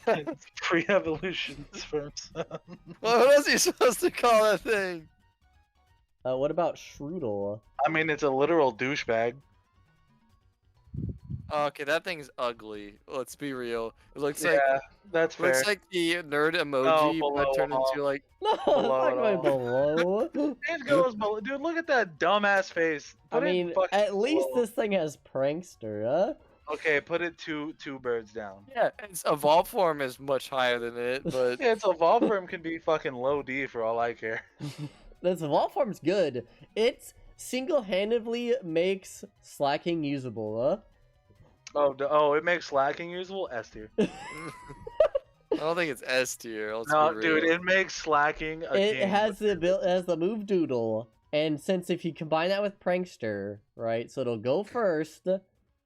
It's pre-evolution sperm cell. What was he supposed to call that thing? What about Shroodle? I mean, it's a literal douchebag. Okay, that thing's ugly. Let's be real. It looks Yeah, like that's fair. looks like the nerd emoji, but below turned all. into like. No, Below it's it not going all. below. It goes below. Dude, look at that dumbass face. I Put it mean, fucking at least below. this thing has Prankster, Okay, put it two birds down. Yeah, its evolve form is much higher than it, but Yeah, its evolve form can be fucking low D for all I care. This evolve form's good. It single-handedly makes Slacking usable, It makes slacking usable. S tier. I don't think it's S tier. Let's No, be dude, real. it makes slacking a It king. has the move Doodle, and since if you combine that with Prankster, right, so it'll go first,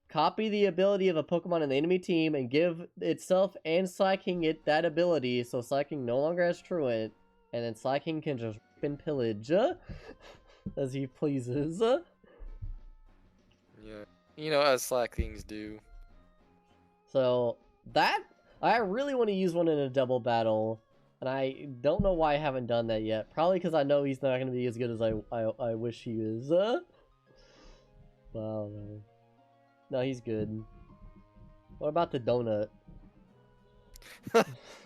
copy the ability of a Pokemon in the enemy team, and give itself and Slacking it that ability, so Slacking no longer has Truant, and then Slacking can just rip and pillage as he pleases. Yeah, you know, as Slack things do. So that I really want to use one in a double battle, and I don't know why I haven't done that yet. Probably because I know he's not going to be as good as I wish he is. Wow, man. No, he's good. What about the donut?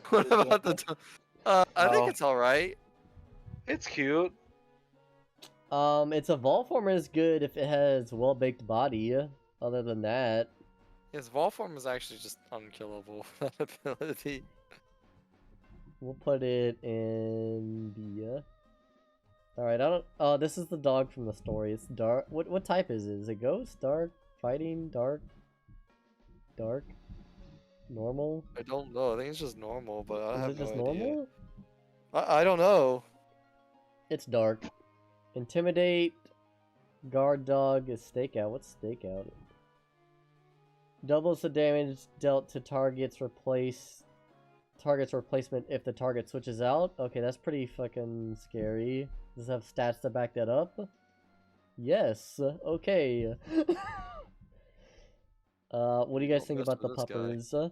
What about the? I think it's all right. It's cute. Its evolve form is good if it has well-baked body. Other than that, His evolve form is actually just unkillable. That ability. we'll put it in B. Alright, I don't... Oh, this is the dog from the story. It's dark. What type is it? Is it ghost? Dark? Fighting? Dark? Dark? Normal? I don't know. I think it's just normal, but I Is have it just no idea. normal? I don't know. It's dark. Intimidate. Guard dog is stakeout. What's stakeout? Doubles the damage dealt to target's replacement if the target switches out. Okay, that's pretty fucking scary. Does it have stats to back that up? Yes. Okay. What do you guys Don't think mess about the with this guy. puppers?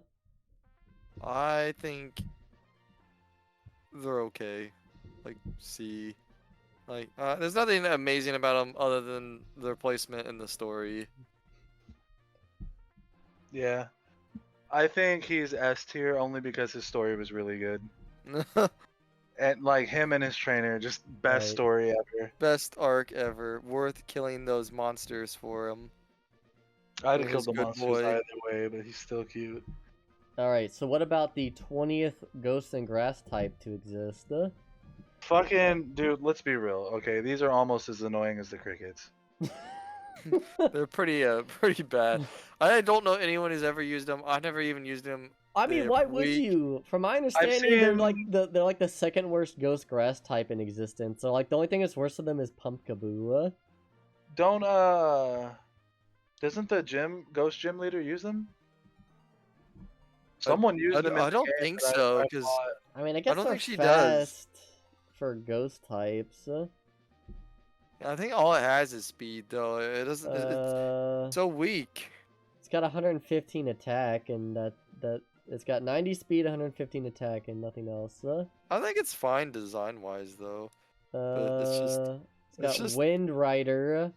I think they're okay. Like C. Like there's nothing amazing about them other than their placement in the story. Yeah. I think he's S tier only because his story was really good. And like him and his trainer, just best Right. story ever. Best arc ever. Worth killing those monsters for him. I'd have He's killed the a good monsters boy. either way, but he's still cute. Alright, so what about the 20th Ghost and Grass type to exist? Fucking dude, let's be real. Okay, these are almost as annoying as the crickets. They're pretty bad. I don't know anyone who's ever used them. I've never even used them. I mean, They're why would weak. you? From my understanding, they're like seen- they're like the second worst ghost grass type in existence. So like the only thing that's worse than them is Pumpkaboo. Don't doesn't the ghost gym leader use them? Someone used them. In I the don't game think that so, I 'cause bought. I mean, I guess don't they're think she fast does. for ghost types. I think all it has is speed, though. It doesn't. It's so weak. It's got 115 attack, and that it's got 90 speed, 115 attack, and nothing else. I think it's fine design-wise, though. But it's got just Wind Rider,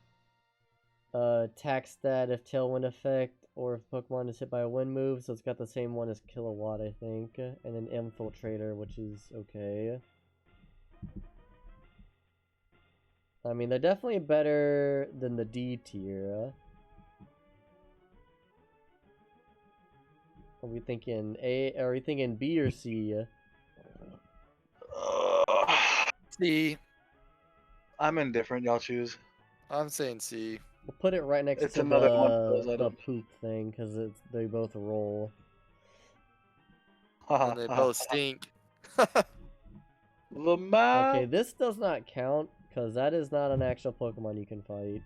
attack stat if Tailwind effect, or if Pokemon is hit by a wind move, so it's got the same one as Kilowatt, I think. And then Infiltrator, which is okay. I mean, they're definitely better than the D tier. Are we thinking A? Are we thinking B or C? C. I'm indifferent. Y'all choose. I'm saying C. We'll put it right next It's to another one of those the items. poop thing, because they both roll. And they both stink. The map. Okay, this does not count, because that is not an actual Pokemon you can fight.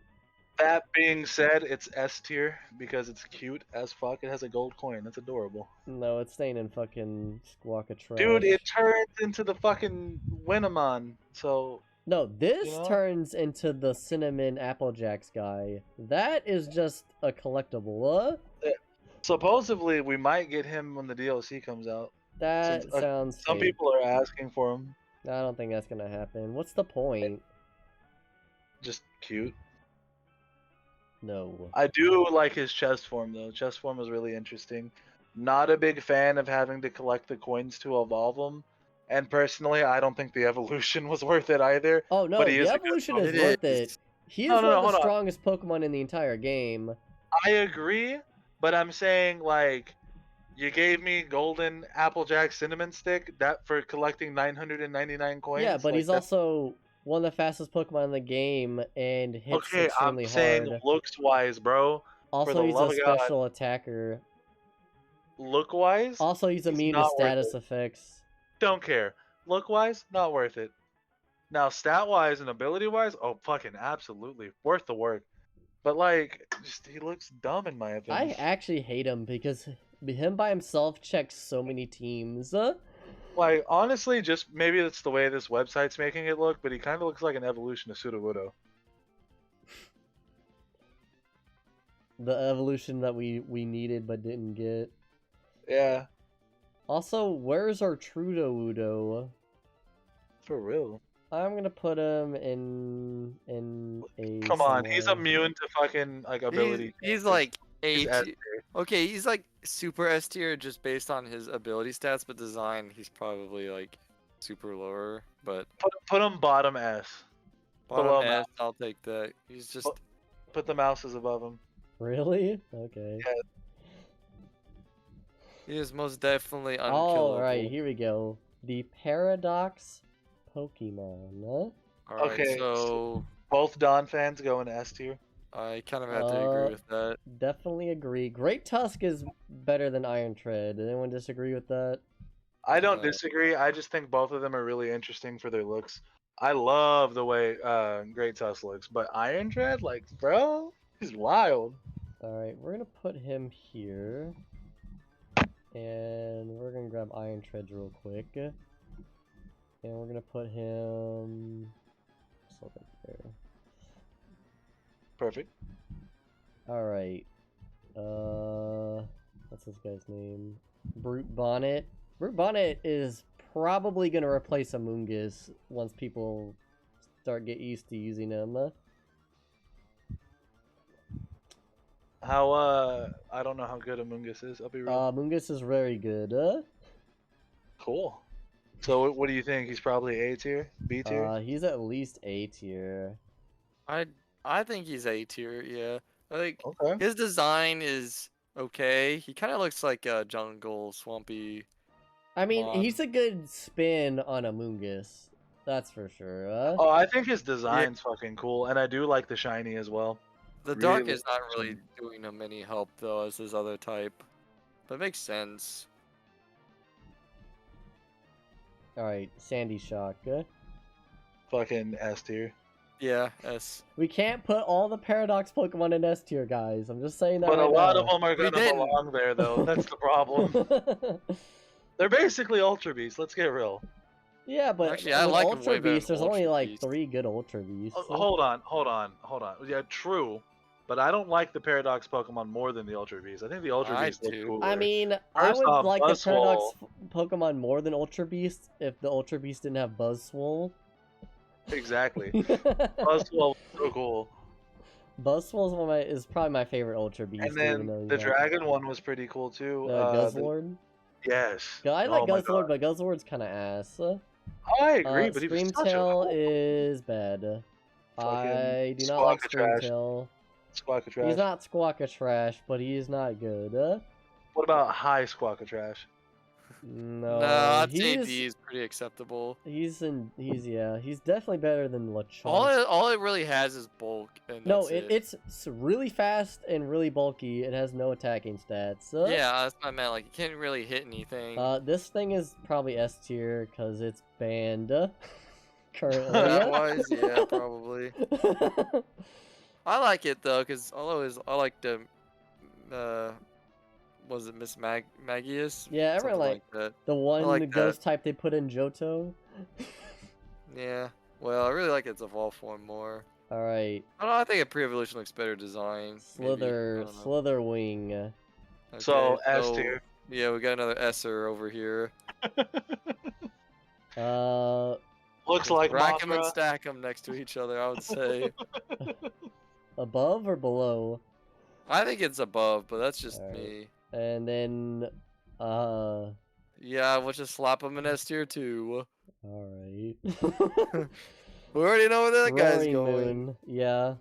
That being said, it's S tier because it's cute as fuck. It has a gold coin. That's adorable. No, it's staying in fucking Squawka trash. Dude, it turns into the fucking Winamon. So No, this You know? turns into the Cinnamon Applejacks guy. That is just a collectible. supposedly we might get him when the DLC comes out. That Since, sounds Some fake. people are asking for him. I don't think that's gonna happen. What's the point? Just cute. No. I do like his chest form though. Chest form was really interesting. Not a big fan of having to collect the coins to evolve him. And personally, I don't think the evolution was worth it either. Oh no, But he the is a good evolution is It worth is. it. He is No, no, one no, of the hold on. strongest Pokemon in the entire game. I agree, but I'm saying like you gave me golden Applejack cinnamon stick that for collecting 999 coins. Yeah, but like, he's also one of the fastest Pokemon in the game and hits okay. extremely I'm saying hard. looks wise, bro. Also, the he's love a of God. special attacker. Look wise, Also, he's immune to not worth status it. effects. Don't care. Look wise, not worth it. Now stat wise and ability wise, oh fucking absolutely worth the work. But like, just he looks dumb in my I opinion. actually hate him because him by himself checks so many teams. Like honestly, just maybe it's the way this website's making it look, but he kind of looks like an evolution of Sudowoodo. The evolution that we needed but didn't get. Yeah, Also, where's our Trudowoodo? for real. I'm gonna put him in a. Come on, he's somewhere. immune to fucking like ability. He's like He's A S tier. tier. Okay, he's like super S tier just based on his ability stats, but design he's probably like super lower. But Put him bottom S. bottom Below S, I'll take that. He's just Put the mouses above him. Really? Okay. Yeah. he is most definitely unkillable. Alright, here we go. The Paradox Pokemon. Alright, Okay, so Both Dawn fans go in S tier. I kind of have to agree with that. Definitely agree. Great Tusk is better than Iron Tread. Did anyone disagree with that? I don't No. disagree. I just think both of them are really interesting for their looks. I love the way Great Tusk looks, but Iron Tread, like, bro, he's wild. Alright, we're gonna put him here. And we're gonna grab Iron Treads real quick. And we're gonna put him just over there. Perfect. Alright. What's this guy's name? Brute Bonnet. Brute Bonnet is probably gonna replace Amoonguss once people start get used to using him. How I don't know how good Amoonguss is. I'll be real. Amoonguss is very good. Cool. So what do you think? He's probably A tier, B tier. He's at least A tier. I think he's A tier. Yeah, I think Okay. his design is okay. He kind of looks like a jungle swampy. I mean, he's a good spin on Amoonguss. That's for sure. Oh, I think his design's fucking cool, and I do like the shiny as well. The Really dark is looks not awesome. really doing him any help though as his other type, but it makes sense. Alright, Sandy Shock. Fucking S tier. Yeah, S. We can't put all the Paradox Pokemon in S tier, guys. I'm just saying that But right a lot now. of them are We gonna didn't. belong there, though. That's the problem. They're basically Ultra Beasts. Let's get real. Yeah, but Actually, I with like 'em Ultra way better Beast, than there's only Ultra like Beast. 3 good Ultra Beasts. Hold on. Yeah, true. But I don't like the Paradox Pokemon more than the Ultra Beasts. I think the Ultra I Beasts look do. cooler. I mean, I First would off, like the Buzzwole. Paradox Pokemon more than Ultra Beast if the Ultra Beast didn't have Buzzwole. Exactly. Buzzwole was so cool. Buzzwole is probably my favorite Ultra Beast. And even then though he's the not- dragon one was pretty cool too. Guzzlord. Yes. I like Oh my Guzzlord, God. but Guzzlord's kind of ass. I agree, but he was such a Screamtail cool is bad. I do not like Squawka trash. Screamtail. Squawka trash. He's not Squawka trash, but he's not good. What about high Squawka trash? No, No, I'd say he's D is pretty acceptable. he's definitely better than Lechonk. All it really has is bulk, and No, that's it. it's really fast and really bulky. It has no attacking stats. Yeah, that's what I meant. Like, it can't really hit anything. This thing is probably S tier because it's banned currently. Stat-wise, yeah, probably. I like it though, cause I like the, was it Miss Magius? Yeah, everyone Something like that. the one like that. ghost type they put in Johto. Yeah. Well, I really like its evolved form more. All right, I don't know. I think a pre-evolution looks better design. Slitherwing. Okay, So S tier. Yeah, we got another S'er over here. Looks like Rack 'em and Mothra. stack them next to each other. I would say. Above or below? I think it's above, but that's just Alright. me. And then, Yeah, we'll just slap him in S tier too. alright. We already know where that guy's Roaring going. Moon, yeah.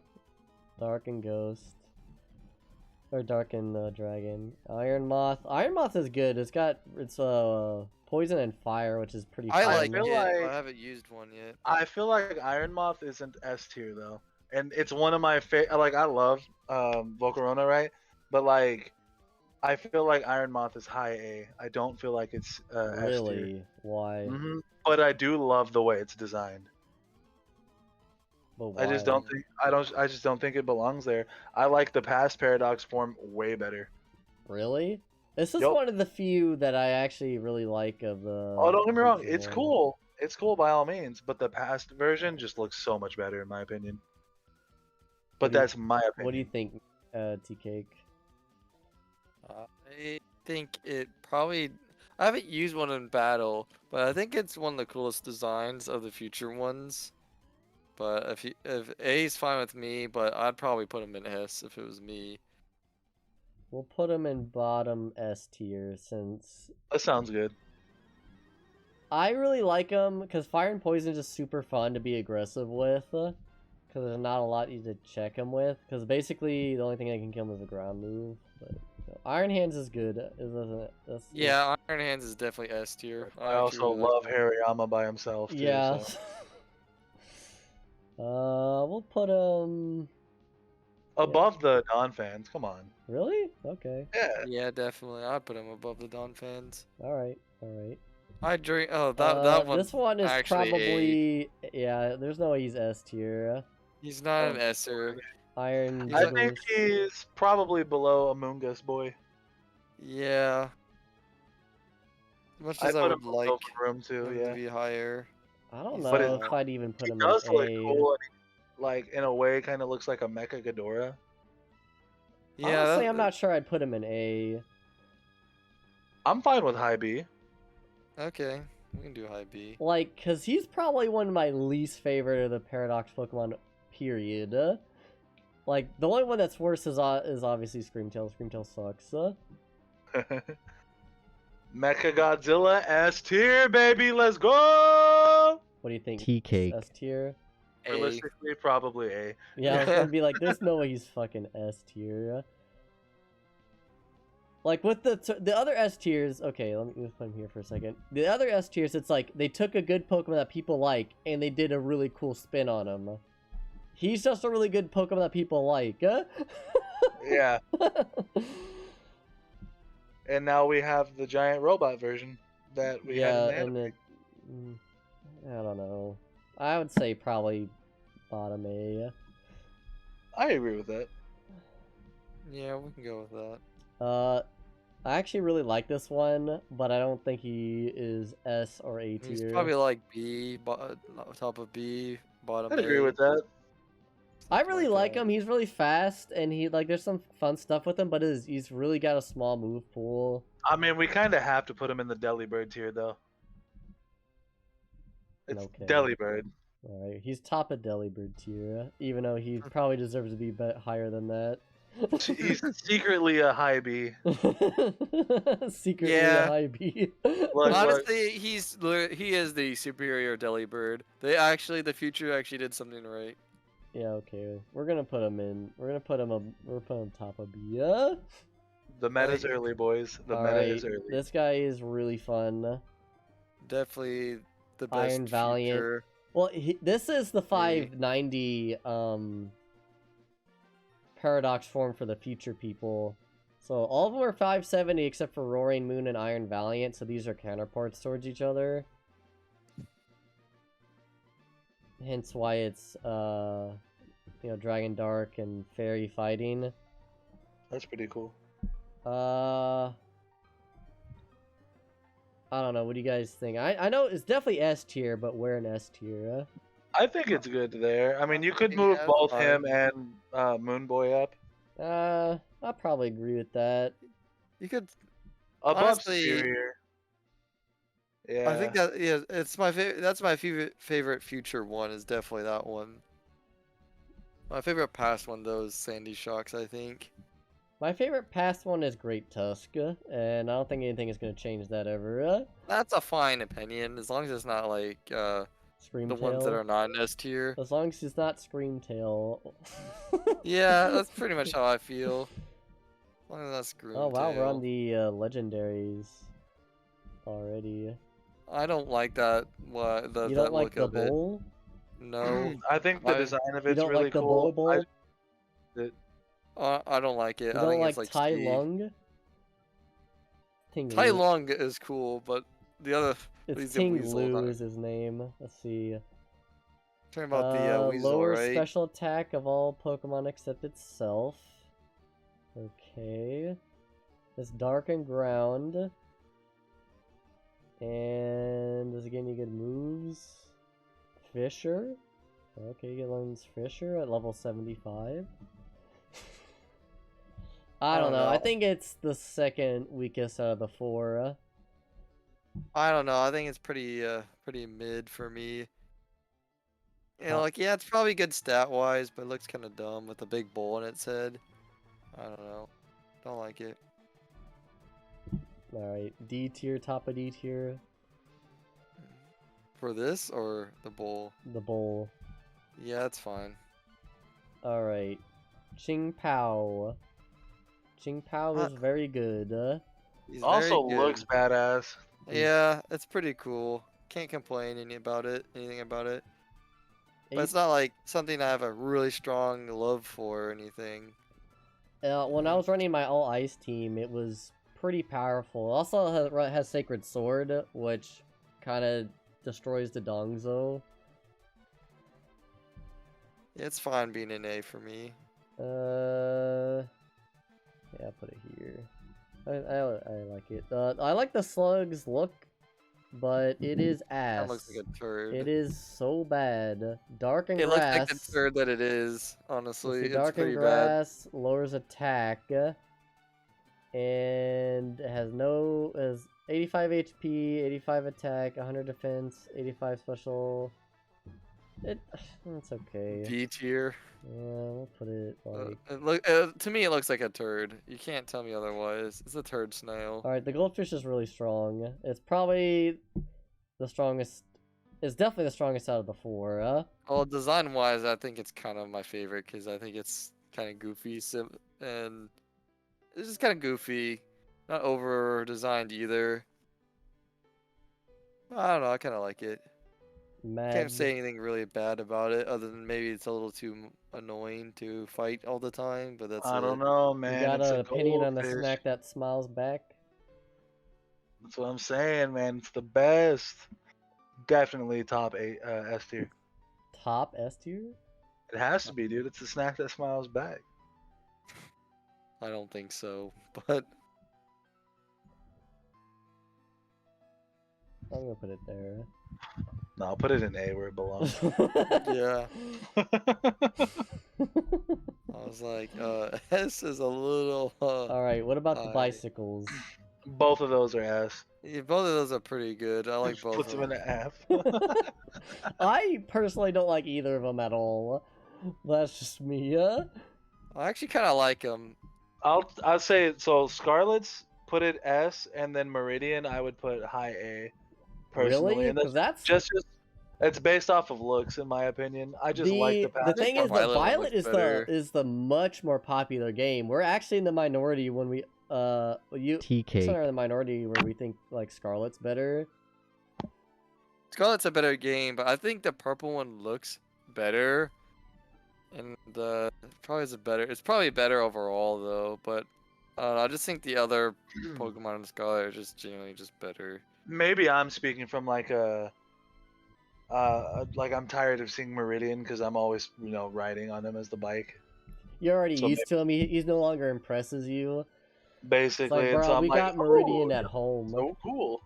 Dark and Ghost. Or Dark and Dragon. Iron Moth. Iron Moth is good. It's poison and fire, which is pretty I fun. like feel it. like- I haven't used one yet. I feel like Iron Moth isn't S tier though, and it's one of my favorite. Like I love Volcarona, right? But like, I feel like Iron Moth is high A. I don't feel like it's S tier. Really? Why? But I do love the way it's designed. But I just why? don't think I just don't think it belongs there. I like the past Paradox form way better. Really? This is Yup. one of the few that I actually really like of the. Oh, don't get me wrong, future it's one. cool. It's cool by all means, but the past version just looks so much better in my opinion. But do you- that's my opinion. What do you think, T-Cake? I think it probably. I haven't used one in battle, but I think it's one of the coolest designs of the future ones. But if A's fine with me, but I'd probably put him in S if it was me. We'll put him in bottom S tier since That sounds good. I really like him because Fire and Poison is just super fun to be aggressive with. Because there's not a lot you to check him with. Because basically the only thing that can kill him is a ground move. But Iron Hands is good. Yeah, Iron Hands is definitely S tier. I also actually really love like that. Hariyama by himself too. Yeah. So. We'll put him. Above the Dawn fans, come on. Really? Okay. Yeah. Yeah, definitely. I'd put him above the Dawn fans. All right. All right. I drink. Oh, that one. This one is actually probably. Yeah. There's no way he's S tier. He's not an S'er. Iron. He's I a- think he's probably below Among Us Boy. Yeah. Much I as I put would him like above Room too, him yeah. to be higher. I don't But know it- if I'd even put He him does in look A. cool. And, like in a way, kind of looks like a Mecha Ghidorah. Yeah, Honestly, I'm not sure I'd put him in A. I'm fine with high B. Okay, we can do high B. Like, cause he's probably one of my least favorite of the Paradox Pokemon. Period. Like, the only one that's worse is obviously Screamtail. Screamtail sucks. Mecha Godzilla S tier, baby. Let's go. What do you think? T-Cake. S tier. A. Realistically, probably A. Yeah, I was gonna be like, there's no way he's fucking S tier. Like with the other S tiers, okay, let me just put him here for a second. The other S tiers, it's like they took a good Pokemon that people like and they did a really cool spin on him. He's just a really good Pokemon that people like. Yeah. And now we have the giant robot version that we Yeah, had in the and anime. I don't know. I would say probably bottom A. I agree with that. Yeah, we can go with that. I actually really like this one, but I don't think he is S or A He's tier. probably like B, top of B, bottom. I'd agree A. with that. I really like that. him. He's really fast, and there's some fun stuff with him, but he's really got a small move pool. I mean, we kind of have to put him in the Delibird tier, though. It's Okay. Delibird. All right, he's top of Delibird tier, even though he probably deserves to be higher than that. He's secretly a high B. Secretly Yeah. a high B. Look, Honestly, he is the superior Delibird. The future actually did something right. Yeah, okay. We're gonna put him in. We're gonna put him top of B. Yeah. the meta's Like, early, boys. The meta Alright, is early. this guy is really fun. Definitely the best Iron Valiant. future. Well, this is the Maybe. 590 paradox form for the future people. So all of them are 570 except for Roaring Moon and Iron Valiant, so these are counterparts towards each other. Hence why it's Dragon Dark and Fairy fighting. That's pretty cool. I don't know, what do you guys think? I know it's definitely S tier, but where in S tier? I think it's good there. I mean, you could Yeah, move it's both fine. him and Moon Boy up. I'll probably agree with that. You could. Above Honestly, Superior. Yeah. I think that it's my favorite. That's my favorite future one. Is definitely that one. My favorite past one though is Sandy Shocks. I think. My favorite past one is Great Tusk, and I don't think anything is going to change that ever. That's a fine opinion, as long as it's not like the ones that are not in S tier. As long as it's not Screamtail. Yeah, that's pretty much how I feel. As long as that's Screamtail. Oh wow, we're on the legendaries already. I don't like that. You don't that like look the of it. bowl? No, I think the design of You it's don't really like the cool. bowl? I don't like it. You I don't think like it's like Tai C. Lung? Ting Tai Lu. Lung is cool, but the other. It's he's a Ting weasel, Lu not- is his name. Let's see. Talking about the weasel, lower right? special attack of all Pokemon except itself. Okay. It's Dark and Ground. And does it get any good moves? Fisher? Okay, you get learns Fisher at level 75. I don't know. I think it's the second weakest out of the four. I don't know. I think it's pretty mid for me. You know, like, yeah, it's probably good stat wise, but it looks kind of dumb with the big bowl in its head. I don't know. Don't like it. Alright, D tier, top of D tier. For this or the bowl? The bowl. Yeah, that's fine. Alright. Ching Pao. Ching Pao is very good. He's Also very good. looks badass. Yeah, it's pretty cool. Can't complain anything about it. But it's not like something I have a really strong love for or anything. When I was running my all ice team, it was pretty powerful. It also has Sacred Sword, which kind of destroys the Dongzo. It's fine being an A for me. Yeah, I'll put it here. I like it. I like the slug's look, but it is ass. That looks like a turd. It is so bad. Dark and It Grass. looks like the turd that it is, honestly. Let's see, It's Dark and pretty bad. Grass lowers attack, and it has 85 HP, 85 attack, 100 defense, 85 special. It's okay. D tier. Yeah, we'll put it like. To me, it looks like a turd. You can't tell me otherwise. It's a turd snail. All right, the goldfish is really strong. It's probably the strongest. It's definitely the strongest out of the four. Well, design-wise, I think it's kind of my favorite because I think it's kind of goofy, and it's just kind of goofy, not over-designed either. I don't know. I kind of like it. Can't say anything really bad about it, other than maybe it's a little too annoying to fight all the time. But that's I it. don't know, man. You got It's an a opinion on the goldfish. snack that smiles back? That's what I'm saying, man. It's the best. Definitely top 8 S tier. Top S tier? It has to be, dude. It's the snack that smiles back. I don't think so, but I'm gonna put it there. No, I'll put it in A where it belongs. yeah. I was like, S is a little. All right. What about the I- bicycles? Both of those are S. Yeah, both of those are pretty good. I like both Puts of him in them. an F. I personally don't like either of them at all. That's just me. I actually kind of like them. I'll say so. Scarlet's put it S, and then Meridian I would put high A. Personally, Really? and Because that's just it's based off of looks, in my opinion. I just like the the I pattern. think thing the is that Violet one Violet looks better. is the much more popular game. We're actually in the minority when we you TK Oh, are in the minority where we think like Scarlet's better. Scarlet's a better game, but I think the purple one looks better. And probably is a better. It's probably better overall though, but I just think the other Pokemon in Scarlet are just genuinely just better. Maybe I'm speaking from like like I'm tired of seeing Meridian because I'm always riding on him as the bike. You're already So used to him. He's no longer impresses you. It's basically, like, and so bro, I'm we like, got oh, Meridian at home. so cool.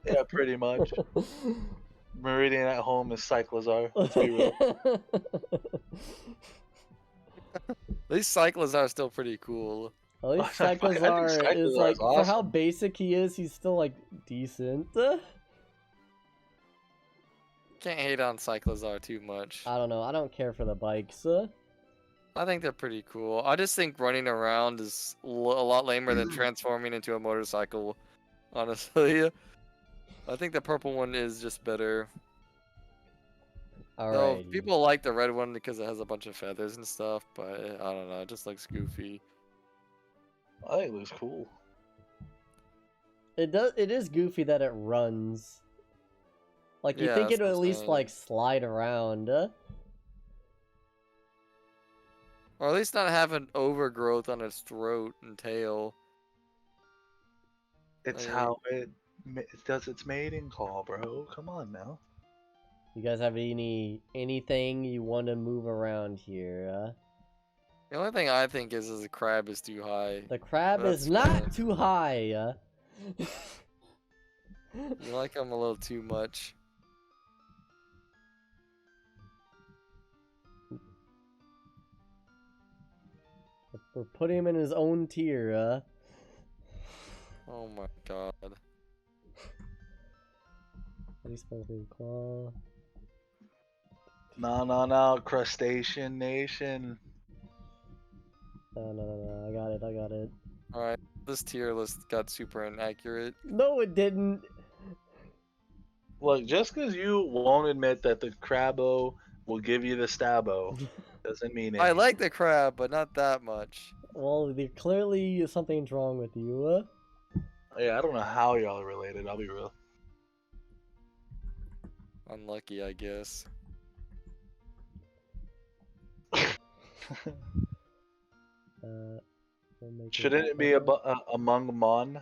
Yeah, pretty much. Meridian at home is Cyclizar. Let's be real. These Cyclists are still pretty cool. At least I think Cyclizar is Cyclizar like is for how awesome. basic he is, he's still like decent. Can't hate on Cyclizar too much. I don't know. I don't care for the bikes. I think they're pretty cool. I just think running around is a lot lamer than transforming into a motorcycle. Honestly, I think the purple one is just better. No, Alright. people like the red one because it has a bunch of feathers and stuff, but I don't know, it just looks goofy. I think it looks cool. It does. It is goofy that it runs. Like you Yeah, think that's it'll what at I'm least saying. like slide around. Or at least not have an overgrowth on its throat and tail. It's Like, how it does its mating call, bro. Come on now. You guys have anything you want to move around here? the only thing I think is the crab is too high. The crab That's is not fine. too high. You like him a little too much. We're putting him in his own tier. Oh my god. What is supposed to be claw? No, Crustacean Nation. No. I got it. Alright, this tier list got super inaccurate. No, it didn't. Look, just because you won't admit that the Crabbo will give you the Stabbo doesn't mean anything. I like the crab, but not that much. Well, clearly something's wrong with you. Yeah, I don't know how y'all are related, I'll be real. Unlucky, I guess. We'll make Shouldn't it be among Mon?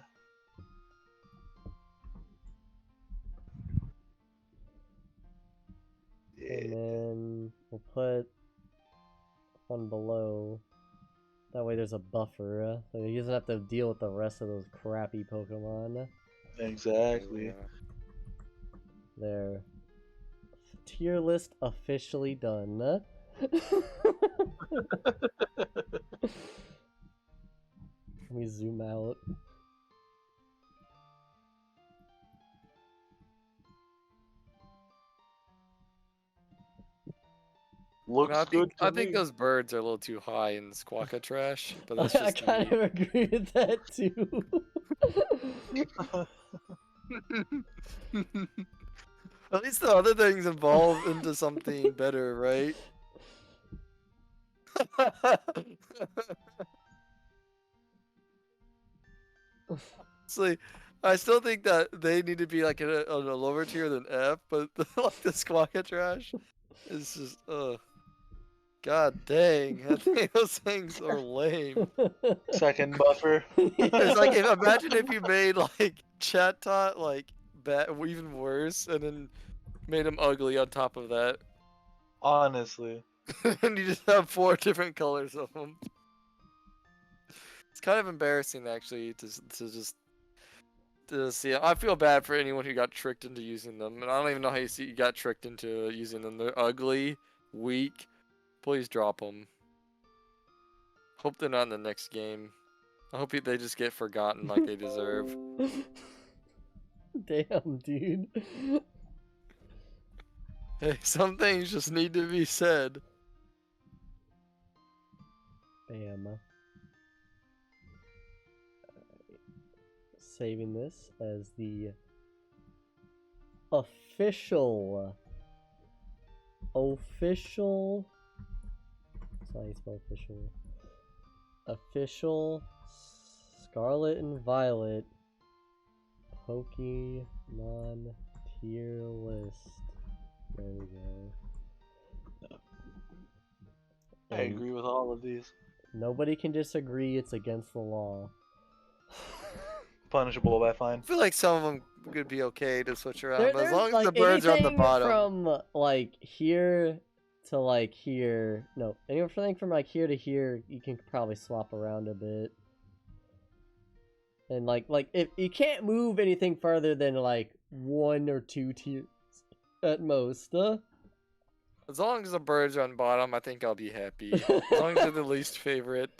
And then we'll put one below. That way there's a buffer, so he doesn't have to deal with the rest of those crappy Pokemon. Exactly. Yeah. There. Tier list officially done. Let me zoom out. Looks No, good to I me. think those birds are a little too high in Squawka Trash, but that's I just kind me. of agree with that too. At least the other things evolve into something better, right? Honestly, I still think that they need to be like on a lower tier than F, but like the Squawka Trash is just, god dang, I think those things are lame. Second buffer. It's like, imagine if you made like Chat Tot like even worse, and then made him ugly on top of that, Honestly. and you just have 4 different colors of them. It's kind of embarrassing actually to just to see. I feel bad for anyone who got tricked into using them, and I don't even know how you got tricked into using them. They're ugly, weak. Please drop them. Hope they're not in the next game. I hope they just get forgotten like they deserve. Damn, dude. Hey, some things just need to be said. Bam. Saving this as the official. That's how you spell official. Official Scarlet and Violet Pokemon tier list. There we go. I And agree with all of these. nobody can disagree, it's against the law. Punishable by fine. I feel like some of them could be okay to switch around, but as There's, long as like, the birds are on the anything bottom. from like here to like here. No, anything from like here to here, you can probably swap around a bit. And like if you can't move anything further than like 1 or 2 tiers at most. As long as the birds are on bottom, I think I'll be happy. As long as they're the least favorite.